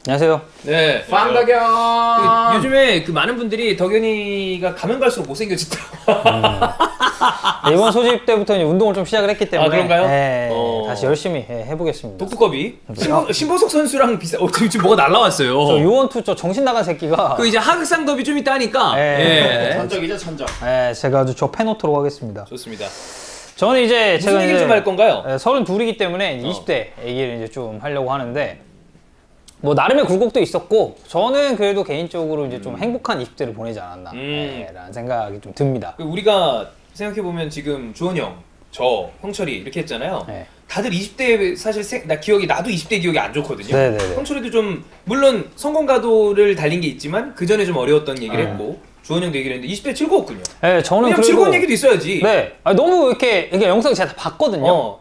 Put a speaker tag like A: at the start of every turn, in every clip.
A: 안녕하세요.
B: 네.
C: 방덕현.
B: 요즘에 많은 분들이 덕현이가 가면 갈수록 못생겨졌다.
A: 이번 소집 때부터 이제 운동을 좀 시작을 했기 때문에
B: 그런가요?
A: 네, 다시 열심히 해보겠습니다.
B: 독두꺼비. 신보석 선수랑 비슷. 지금 뭐가 날라왔어요.
A: 저 유원투 저 정신 나간 새끼가
B: 그 이제 하극상 더비 좀 이따 하니까.
A: 네.
C: 천적이죠, 천적.
A: 제가 아주 저 패놓도록 하겠습니다.
B: 좋습니다.
A: 저는 이제
B: 무슨
A: 제가
B: 얘기를 좀 할 건가요?
A: 32이기 때문에 20대 얘기를 이제 좀 하려고 하는데 뭐 나름의 굴곡도 있었고 저는 그래도 개인적으로 이제 좀 행복한 20대를 보내지 않았나 라는 생각이 좀 듭니다.
B: 우리가 생각해보면 지금 주원이 형, 저, 형철이 이렇게 했잖아요.
A: 네.
B: 다들 20대 사실 나도 20대 기억이 안 좋거든요.
A: 네네네.
B: 형철이도 좀 물론 성공 가도를 달린 게 있지만 그 전에 좀 어려웠던 얘기를 했고 주원이 형도 얘기를 했는데 20대 즐거웠군요.
A: 네, 저는
B: 그냥
A: 그래도
B: 즐거운 얘기도 있어야지.
A: 네, 너무 이렇게 이게 영상 제가 다 봤거든요.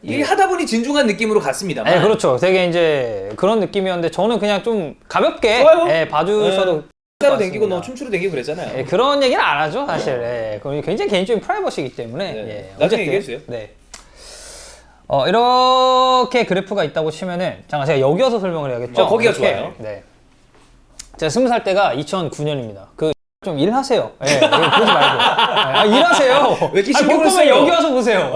B: 이게 하다 보니 진중한 느낌으로 갔습니다만.
A: 네, 그렇죠. 되게 이제 그런 느낌이었는데 저는 그냥 좀 가볍게
B: 좋아요.
A: 봐주셔도
B: 따로 댕기고 너 춤추러 댕기고 그랬잖아요.
A: 그런 얘기는 안 하죠, 사실. 그건 굉장히 개인적인 프라이버시이기 때문에.
B: 네.
A: 어쨌든,
B: 나중에 얘기해주세요.
A: 네. 이렇게 그래프가 있다고 치면은 잠깐 제가 여기 와서 설명을 해야겠죠.
B: 거기가
A: 이렇게.
B: 좋아요.
A: 네. 제가 20살 때가 2009년입니다. 좀 일하세요. 보지 말고. 일하세요.
B: 왜 이렇게
A: 볼
B: 신경을
A: 거면
B: 써요?
A: 여기 와서 보세요.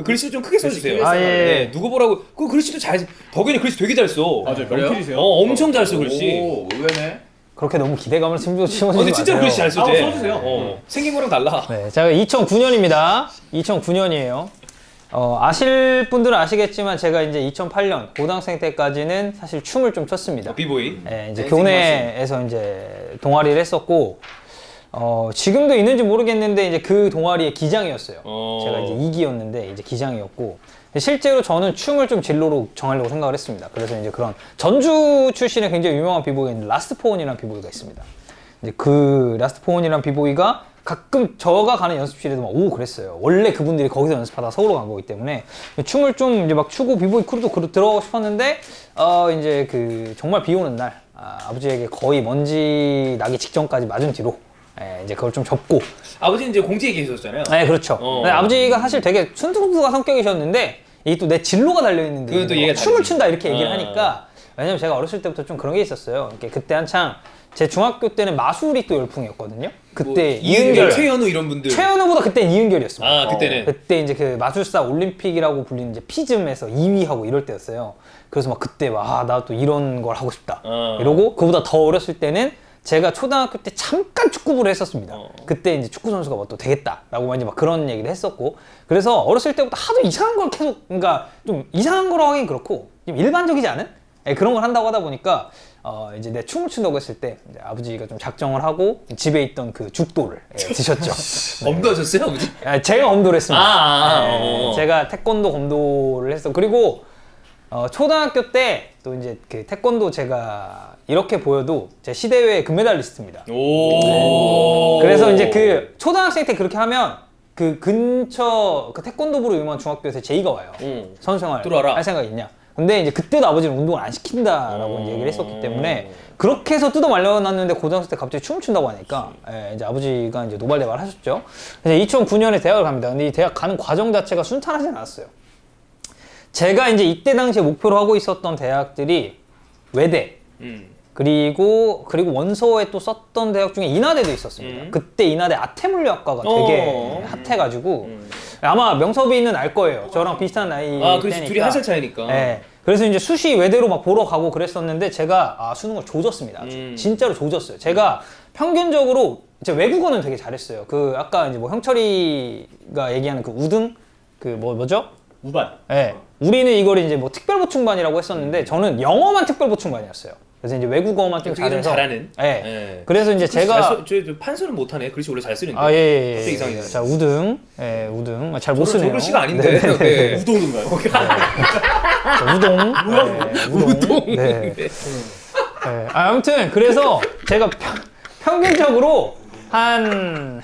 B: 글씨도 좀 크게 써주세요.
A: 예.
B: 누구 보라고? 그 글씨도 잘. 덕현이 글씨 되게 잘 써.
C: 맞아요. 명필이세요?
B: 엄청 잘 써 글씨.
C: 오, 의외네.
A: 그렇게 너무 기대감을 심어주지 마세요.
B: 근데 진짜 글씨 잘 쓰지.
C: 써주세요.
B: 생긴 거랑 달라.
A: 네, 제가 2009년입니다. 2009년이에요. 아실 분들은 아시겠지만 제가 이제 2008년 고등학생 때까지는 사실 춤을 좀 췄습니다.
B: 비보이.
A: 네, 이제
C: 댄싱
A: 교내에서 이제 동아리를 했었고 지금도 있는지 모르겠는데 이제 그 동아리의 기장이었어요. 제가 이제 2기였는데 이제 기장이었고 실제로 저는 춤을 좀 진로로 정하려고 생각을 했습니다. 그래서 이제 그런 전주 출신의 굉장히 유명한 비보이가 있는데 라스트포원이라는 비보이가 있습니다. 이제 그 라스트포원이라는 비보이가 가끔 저가 가는 연습실에도 막 오고 그랬어요. 원래 그분들이 거기서 연습하다가 서울로 간 거기 때문에 춤을 좀 이제 막 추고 비보이 크루도 들어가고 싶었는데 이제 그 정말 비 오는 날 아버지에게 거의 먼지 나기 직전까지 맞은 뒤로 이제 그걸 좀 접고.
B: 아버지는 이제 공직에 계셨잖아요.
A: 네, 그렇죠. 네, 아버지가 사실 되게 순둥순둥한 성격이셨는데 이게 또 내 진로가 달려있는데
B: 그건 또 얘기가
A: 춤을
B: 다르지.
A: 춘다 이렇게 얘기를 하니까 왜냐면 제가 어렸을 때부터 좀 그런 게 있었어요. 그때 한창 제 중학교 때는 마술이 또 열풍이었거든요. 그때
B: 이은결, 최현우 이런 분들.
A: 최현우보다 그때 이은결이었습니다.
B: 그때는.
A: 그때 이제 그 마술사 올림픽이라고 불리는 이제 피즘에서 2위하고 이럴 때였어요. 그래서 막 그때 막 나 또 이런 걸 하고 싶다. 이러고 그보다 더 어렸을 때는 제가 초등학교 때 잠깐 축구부를 했었습니다. 그때 이제 축구 선수가 뭐 또 되겠다라고 이제 막 그런 얘기를 했었고 그래서 어렸을 때부터 하도 이상한 걸 계속 그러니까 좀 이상한 거라고 하긴 그렇고 좀 일반적이지 않은 그런 걸 한다고 하다 보니까 이제 내 춤을 춘다고 했을 때 이제 아버지가 좀 작정을 하고 집에 있던 그 죽도를 드셨죠.
B: 검도하셨어요 아버지?
A: 제가 검도를 했습니다.
B: 어.
A: 제가 태권도 검도를 했어. 그리고 초등학교 때 또 이제 그 태권도 제가 이렇게 보여도 제 시대회 금메달리스트입니다.
B: 오.
A: 그래서 이제 그 초등학생 때 그렇게 하면 그 근처 그 태권도부로 유명한 중학교에서 제의가 와요. 선수생활
B: 들어와라.
A: 할 생각 있냐? 근데 이제 그때도 아버지는 운동을 안 시킨다라고 이제 얘기를 했었기 때문에 그렇게 해서 뜯어 말려놨는데 고등학생 때 갑자기 춤을 춘다고 하니까 이제 아버지가 이제 노발대발 하셨죠. 그래서 2009년에 대학을 갑니다. 근데 이 대학 가는 과정 자체가 순탄하진 않았어요. 제가 이제 이때 당시에 목표로 하고 있었던 대학들이 외대 그리고 원서에 또 썼던 대학 중에 인하대도 있었습니다. 그때 인하대 아태물리학과가 되게 핫해가지고 아마 명섭이는 알 거예요. 저랑 비슷한 나이
B: 그렇지.
A: 때니까.
B: 둘이 한 살 차이니까.
A: 네. 그래서 이제 수시 외대로 막 보러 가고 그랬었는데 제가 수능을 조졌습니다. 아주. 진짜로 조졌어요. 제가 평균적으로 이제 외국어는 되게 잘했어요. 그 아까 이제 뭐 형철이가 얘기하는 그 우등 그 뭐죠?
C: 우반.
A: 네. 우리는 이걸 이제 뭐 특별보충반이라고 했었는데 저는 영어만 특별보충반이었어요. 그래서 이제 외국어만 좀
B: 되게 좀
A: 잘해서.
B: 잘하는.
A: 네.
B: 네.
A: 그래서 이제 제가
B: 저 판서는 못하네. 글씨 원래 잘 쓰는데.
A: 예.
B: 갑자기 이상해요.
A: 자, 우등. 우등. 잘 못 쓰네요.
B: 저 글씨가 아닌데. 네.
C: 우동인가요?
A: 자, 우동. 우동. 네. 아무튼 그래서 제가 평균적으로 한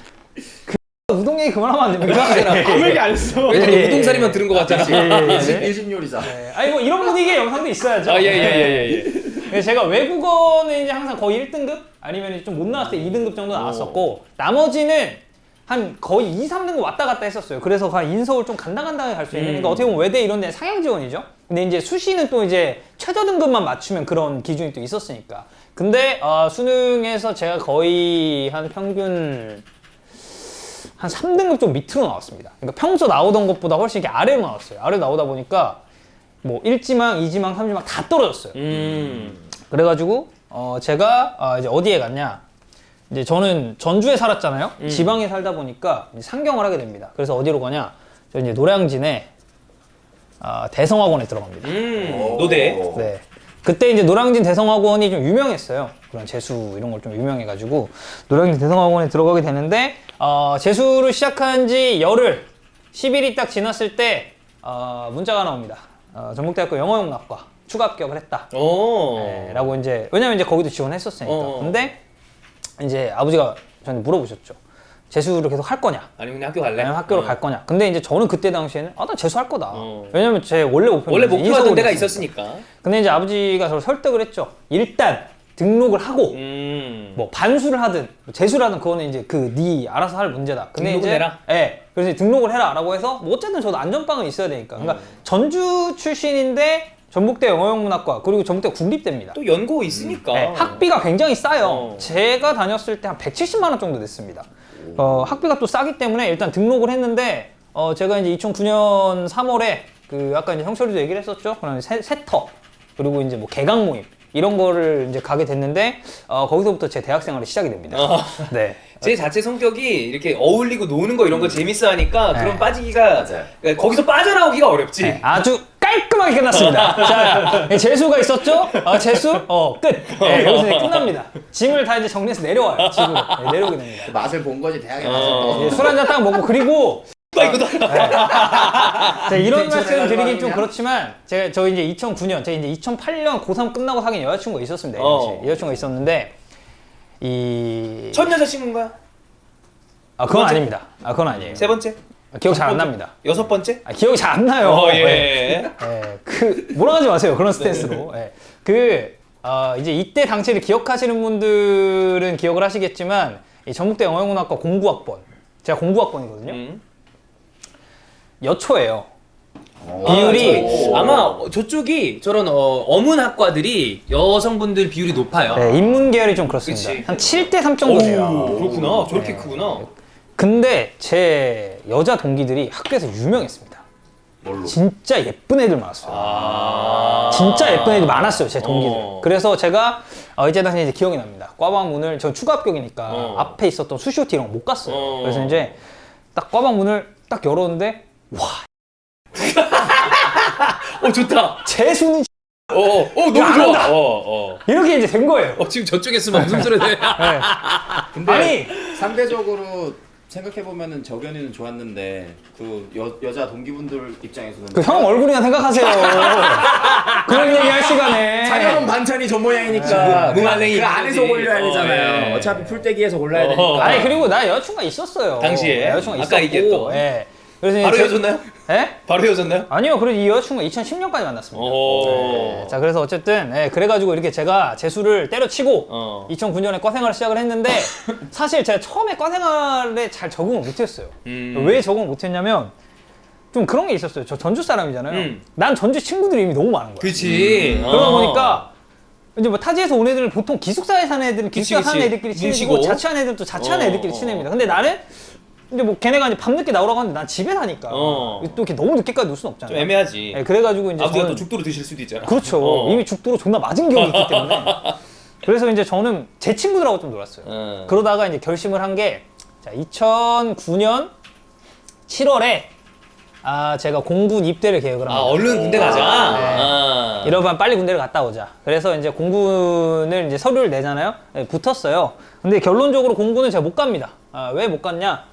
A: 우동 얘기 그만하면 안 됩니까?
C: 아무 얘기 안 했어.
B: 왜 너 우동사리만 들은 것 같잖아.
C: 일진 요리사.
A: 아니 뭐 이런 분위기의 영상도 있어야죠.
B: 예.
A: 그래서 제가 외국어는 이제 항상 거의 1등급 아니면 좀 못 나왔을 때 2등급 정도 나왔었고 나머지는 한 거의 2, 3등급 왔다 갔다 했었어요. 그래서 인서울 좀 간당간당하게 갈 수 있는 그러니까 어떻게 보면 외대 이런 데 상향 지원이죠. 근데 이제 수시는 또 이제 최저 등급만 맞추면 그런 기준이 또 있었으니까. 근데 수능에서 제가 거의 한 평균 한 3등급 좀 밑으로 나왔습니다. 그러니까 평소 나오던 것보다 훨씬 이렇게 아래로 나왔어요. 아래로 나오다 보니까 뭐 1지망, 2지망, 3지망 다 떨어졌어요. 그래가지고 제가 이제 어디에 갔냐? 이제 저는 전주에 살았잖아요. 지방에 살다 보니까 이제 상경을 하게 됩니다. 그래서 어디로 가냐? 저 이제 노량진에 대성학원에 들어갑니다.
B: 노대.
A: 네. 그때 이제 노량진 대성학원이 좀 유명했어요. 그런 재수 이런 걸 좀 유명해가지고 노량진 대성학원에 들어가게 되는데 재수를 시작한 지 열흘 10일이 딱 지났을 때 문자가 나옵니다. 전북대학교 영어영문학과 추가 합격을 했다. 네, 라고 이제 왜냐면 이제 거기도 지원했었으니까. 근데 이제 아버지가 저한테 물어보셨죠. 재수를 계속 할 거냐?
B: 아니 그냥 학교 갈래?
A: 아니면 학교를 갈 거냐? 근데 이제 저는 그때 당시에는 나 재수할 거다. 왜냐면 제 원래 목표는
B: 원래
A: 이제
B: 목표하던
A: 인서울이었으니까.
B: 데가 있었으니까.
A: 근데 이제 아버지가 저를 설득을 했죠. 일단 등록을 하고 뭐 반수를 하든 재수를 하든 그거는 이제 네 알아서 할 문제다. 근데
B: 등록을
A: 이제
B: 해라?
A: 예. 그래서 이제 등록을 해라라고 해서 뭐 어쨌든 저도 안전빵은 있어야 되니까. 그러니까 전주 출신인데 전북대 영어영문학과 그리고 전북대 국립대입니다.
B: 또 연고 있으니까.
A: 네, 학비가 굉장히 싸요. 제가 다녔을 때 한 170만 원 정도 냈습니다. 학비가 또 싸기 때문에 일단 등록을 했는데 제가 이제 2009년 3월에 그 아까 이제 형철이도 얘기를 했었죠. 그런 세터 그리고 이제 뭐 개강 모임 이런 거를 이제 가게 됐는데 거기서부터 제 대학 생활이 시작이 됩니다. 네.
B: 제 자체 성격이 이렇게 어울리고 노는 거 이런 거 재밌어 하니까
A: 네.
B: 그런 빠지기가 그러니까 거기서 빠져나오기가 어렵지.
A: 네, 아주 깔끔하게 끝났습니다. 자, 재수가 있었죠? 재수? 끝. 네, 여기서 이제 끝납니다. 짐을 다 이제 정리해서 내려와요. 집으로. 네, 내려오게 됩니다.
C: 맛을 본 거지 대학의 맛을 또.
A: 술 한잔 딱 먹고 그리고
B: 이거다.
A: 자, 이런
C: 인텐션
A: 말씀 드리긴
C: 해가지고
A: 좀
C: 그냥?
A: 그렇지만 저 이제 2009년 제가 이제 2008년 고3 끝나고 사귄 여자친구가 있었습니다. 여자친구가 있었는데
B: 첫 여자친구인가요?
A: 그건 아닙니다. 그건 아니에요.
B: 세 번째?
A: 기억 잘 안 납니다.
B: 여섯 번째?
A: 기억이 잘 안 나요.
B: 예.
A: 몰아가지 마세요. 그런 스탠스로. 이제 이때 당시를 기억하시는 분들은 기억을 하시겠지만 이 전북대 영어영문학과 공부학번 제가 공부학번이거든요. 여초예요. 비율이
B: 아마 저쪽이 저런 어문학과들이 여성분들 비율이 높아요.
A: 네, 인문 계열이 좀 그렇습니다.
B: 그치.
A: 한 7대 3 정도 돼요.
B: 그렇구나. 저렇게 크구나.
A: 근데 제 여자 동기들이 학교에서 유명했습니다.
C: 뭘로?
A: 진짜 예쁜 애들 많았어요. 진짜 예쁜 애들 많았어요, 제 동기들. 그래서 제가 이제 당시 이제 기억이 납니다. 과방 문을 전 추가 합격이니까 앞에 있었던 수시오티 이런 거 못 갔어요. 그래서 이제 딱 과방 문을 딱 열었는데 와,
B: 좋다.
A: 재수는
B: 너무
A: 안
B: 좋아.
A: 한다. 이렇게 이제 된 거예요.
B: 지금 저쪽에 있으면 무슨 소리 해?
C: 근데
A: 아니
C: 상대적으로 생각해 보면은 저견이는 좋았는데 그 여자 동기분들 입장에서는
A: 그 형 얼굴이나 생각하세요. 그런 얘기 할 시간에.
C: 사연은 반찬이 저 모양이니까
B: 무말랭이
C: 그 안에서 골라야 되잖아요.
B: 예.
C: 어차피 풀떼기에서 골라야 되니까.
A: 아니 그리고 나 여자친구가 있었어요.
B: 당시에?
A: 여자친구가
B: 아까
A: 있었고.
B: 얘기했던.
A: 예. 그래서
B: 바로
A: 이제
B: 헤어졌나요?
A: 예?
B: 바로 헤어졌나요?
A: 아니요. 그래도 이 여자친구가 2010년까지 만났습니다. 자, 그래서 어쨌든 그래가지고 이렇게 제가 재수를 때려치고 2009년에 과생활을 시작을 했는데 사실 제가 처음에 과생활에 잘 적응을 못했어요. 왜 적응을 못했냐면 좀 그런 게 있었어요. 저 전주 사람이잖아요. 난 전주 친구들이 이미 너무 많은 거야.
B: 그렇지.
A: 그러다 보니까 이제 뭐 타지에서 온 애들은 보통 기숙사에 사는 애들은 기숙사 사는 애들끼리 친해지고
B: 뭉치고.
A: 자취하는 애들은 또 자취하는 애들끼리 친해집니다. 근데 나는 이제 뭐 걔네가 이제 밤늦게 나오라고 하는데 난 집에 사니까 또 이렇게 너무 늦게까지 놀 수는 없잖아요.
B: 좀 애매하지.
A: 네, 그래가지고 이제
B: 아버지가
A: 저는
B: 또 죽도로 드실 수도 있잖아.
A: 그렇죠. 이미 죽도로 존나 맞은 경험이 있기 때문에 그래서 이제 저는 제 친구들하고 좀 놀았어요. 그러다가 이제 결심을 한 게 2009년 7월에 제가 공군 입대를 계획을 합니다.
B: 얼른 군대 가자.
A: 이러면 빨리 군대를 갔다 오자. 그래서 이제 공군을 이제 서류를 내잖아요. 네, 붙었어요. 근데 결론적으로 공군은 제가 못 갑니다. 왜 못 갔냐?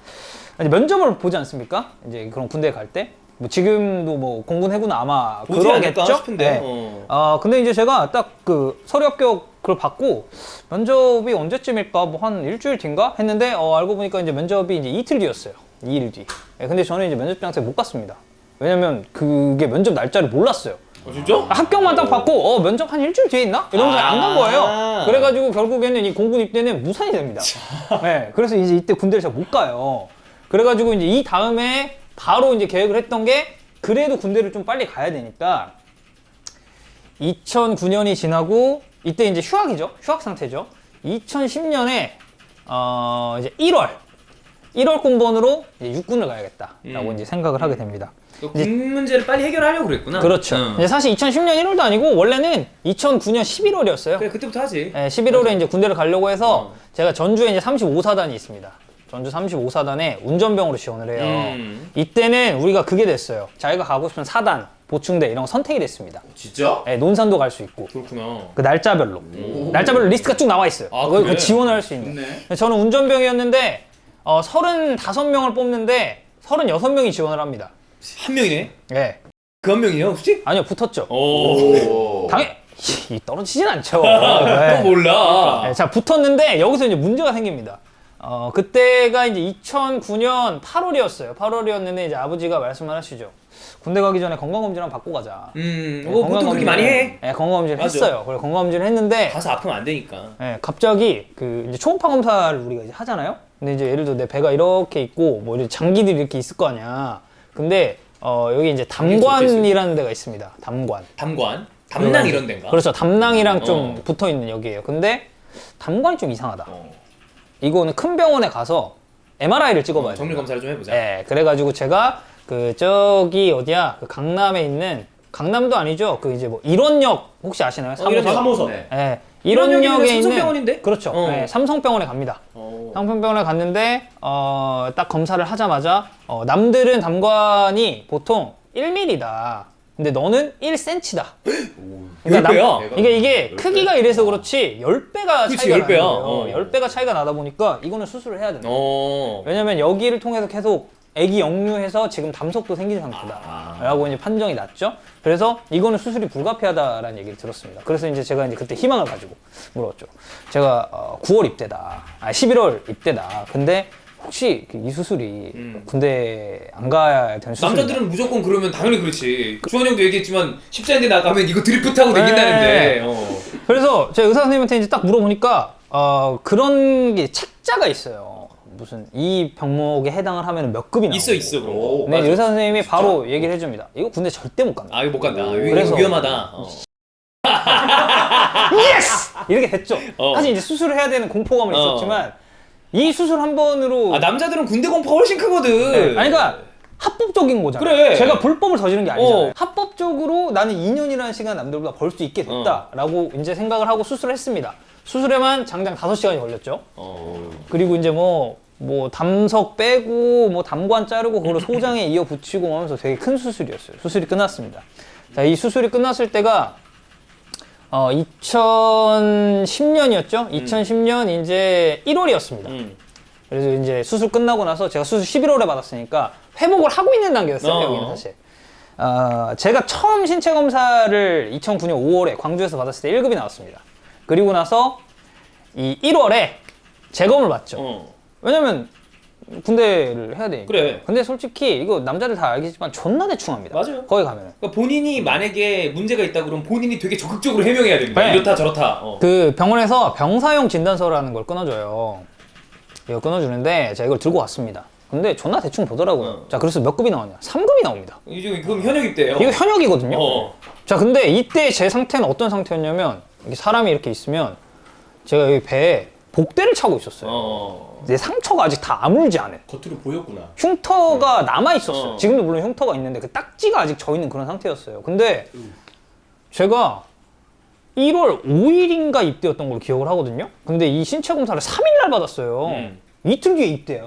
A: 이제 면접을 보지 않습니까? 이제 그런 군대 갈 때. 뭐 지금도 뭐 공군 해군은 아마
B: 보지 않을까
A: 그러겠죠.
B: 싶은데.
A: 네. 근데 이제 제가 딱 그 서류 합격을 받고 면접이 언제쯤일까? 뭐 한 일주일 뒤인가 했는데 알고 보니까 이제 면접이 이제 이틀 뒤였어요. 2일 뒤. 네, 근데 저는 이제 면접장소에 못 갔습니다. 왜냐면 그게 면접 날짜를 몰랐어요.
B: 진짜?
A: 합격만 딱 받고 면접 한 일주일 뒤에 있나? 이러면서 안 간 거예요. 그래가지고 결국에는 이 공군 입대는 무산이 됩니다. 네, 그래서 이제 이때 군대를 잘 못 가요. 그래가지고 이제 이 다음에 바로 이제 계획을 했던 게 그래도 군대를 좀 빨리 가야 되니까 2009년이 지나고 이때 이제 휴학이죠. 휴학 상태죠. 2010년에 이제 1월 공번으로 이제 육군을 가야겠다라고 이제 생각을 하게 됩니다.
B: 군 문제를 빨리 해결하려고 그랬구나.
A: 그렇죠. 이제 사실 2010년 1월도 아니고 원래는 2009년 11월이었어요.
B: 그래 그때부터 하지.
A: 네, 11월에 이제 군대를 가려고 해서 제가 전주에 이제 35사단이 있습니다. 전주 35사단에 운전병으로 지원을 해요. 이때는 우리가 그게 됐어요. 자기가 가고 싶은 사단, 보충대 이런 거 선택이 됐습니다.
C: 진짜?
A: 네, 논산도 갈 수 있고
B: 그렇구나.
A: 그 날짜별로 리스트가 쭉 나와 있어요.
B: 아,
A: 그거
B: 그래?
A: 지원을 할 수 있는.
C: 좋네.
A: 저는 운전병이었는데 35명을 뽑는데 36명이 지원을 합니다.
B: 한 명이네.
A: 예.
B: 그 한 명이요 혹시?
A: 아니요, 붙었죠.
C: 오.
A: 떨어지진 않죠.
B: 또
A: 네.
B: 몰라.
A: 네, 자, 붙었는데 여기서 이제 문제가 생깁니다. 그때가 이제 2009년 8월이었어요. 8월이었는데 이제 아버지가 말씀을 하시죠. 군대 가기 전에 건강검진 한번 받고 가자.
B: 뭐 보통 그렇게 많이 해.
A: 네, 건강검진을
B: 맞아.
A: 했어요. 그래서 건강검진을 했는데
B: 가서 아프면 안 되니까.
A: 네, 갑자기 그 이제 초음파 검사를 우리가 이제 하잖아요. 근데 이제 예를 들어 내 배가 이렇게 있고 뭐 이렇게 장기들이 이렇게 있을 거 아니야. 근데 여기 이제 담관이라는 데가 있습니다. 담관.
B: 담낭 이런 데인가?
A: 그렇죠. 담낭이랑 좀 붙어 있는 여기예요. 근데 담관이 좀 이상하다. 이거는 큰 병원에 가서 MRI를 찍어봐야 돼요.
B: 정밀 검사를 좀 해보자.
A: 네, 그래가지고 제가 그 저기 어디야? 그 강남에 있는 강남도 아니죠? 그 이제 뭐 일원역 혹시 아시나요?
B: 일원역.
C: 3호선.
A: 네.
B: 일원역이면
A: 일원역에 있는
B: 삼성병원인데?
A: 그렇죠. 네, 삼성병원에 갑니다.
B: 어.
A: 삼성병원에 갔는데 딱 검사를 하자마자 남들은 담관이 보통 1mm다. 근데 너는 1cm다. 그러니까
B: 10배야?
A: 이게 크기가 이래서 그렇지 10배가
B: 그치,
A: 차이가
B: 10배야.
A: 나요. 10배가 차이가 나다 보니까 이거는 수술을 해야 된다.
B: 어.
A: 왜냐면 여기를 통해서 계속 애기 역류해서 지금 담속도 생긴 상태다 라고 이제 판정이 났죠. 그래서 이거는 수술이 불가피하다라는 얘기를 들었습니다. 그래서 이제 제가 이제 그때 희망을 가지고 물었죠. 제가 9월 입대다, 11월 입대다. 근데 혹시 이 수술이 군대 안 가야 되는 수술이
B: 남자들은 무조건 그러면 당연히 그렇지. 주원 형도 얘기했지만 십자인대 나가면 이거 드리프트하고 다닌다는데.
A: 그래서 제가 의사 선생님한테 이제 딱 물어보니까 그런 게 책자가 있어요. 무슨 이 병목에 해당을 하면 몇 급이 나오고.
B: 있어 그런 거.
A: 근데
B: 맞아.
A: 의사 선생님이 바로 얘기를 해줍니다. 이거 군대 절대 못 간다.
B: 아 이거 못 간다.
A: 그래서-
B: 위험하다.
A: 예스! 이렇게 됐죠. 사실 이제 수술을 해야 되는 공포감은 있었지만 이 수술 한 번으로
B: 아 남자들은 군대 공포가 훨씬 크거든.
A: 네. 아니 그러니까 합법적인 거잖아요.
B: 그래.
A: 제가 불법을 저지른 게 아니잖아요. 합법적으로 나는 2년이라는 시간 남들보다 벌 수 있게 됐다라고 이제 생각을 하고 수술을 했습니다. 수술에만 장장 5시간이 걸렸죠. 그리고 이제 뭐 담석 빼고 뭐 담관 자르고 그걸 소장에 이어 붙이고 하면서 되게 큰 수술이었어요. 수술이 끝났습니다. 자, 이 수술이 끝났을 때가 2010년이었죠. 2010년 이제 1월이었습니다. 그래서 이제 수술 끝나고 나서 제가 수술 11월에 받았으니까 회복을 하고 있는 단계였어요. 여기는 사실. 제가 처음 신체 검사를 2009년 5월에 광주에서 받았을 때 1급이 나왔습니다. 그리고 나서 이 1월에 재검을 받죠. 왜냐면 군대를 해야 되니까.
B: 그래.
A: 근데 솔직히 이거 남자들 다 알겠지만 존나 대충합니다.
B: 맞아요.
A: 거기 가면은.
B: 그러니까 본인이 만약에 문제가 있다 그러면 본인이 되게 적극적으로 해명해야 됩니다.
A: 네.
B: 이렇다 저렇다.
A: 그 병원에서 병사용 진단서라는 걸 끊어줘요. 이거 끊어주는데 제가 이걸 들고 왔습니다. 근데 존나 대충 보더라고요. 자, 그래서 몇 급이 나왔냐? 3급이 나옵니다.
B: 이제 그럼 현역 입대예요.
A: 이거 현역이거든요. 자, 근데 이때 제 상태는 어떤 상태였냐면 이게 사람이 이렇게 있으면 제가 여기 배에 복대를 차고 있었어요. 내 상처가 아직 다 아물지 않은.
C: 겉으로 보였구나.
A: 흉터가 남아 있었어요. 지금도 물론 흉터가 있는데 그 딱지가 아직 져 있는 그런 상태였어요. 근데 제가 1월 5일인가 입대였던 걸로 기억을 하거든요. 근데 이 신체 검사를 3일날 받았어요. 이틀 뒤에 입대야.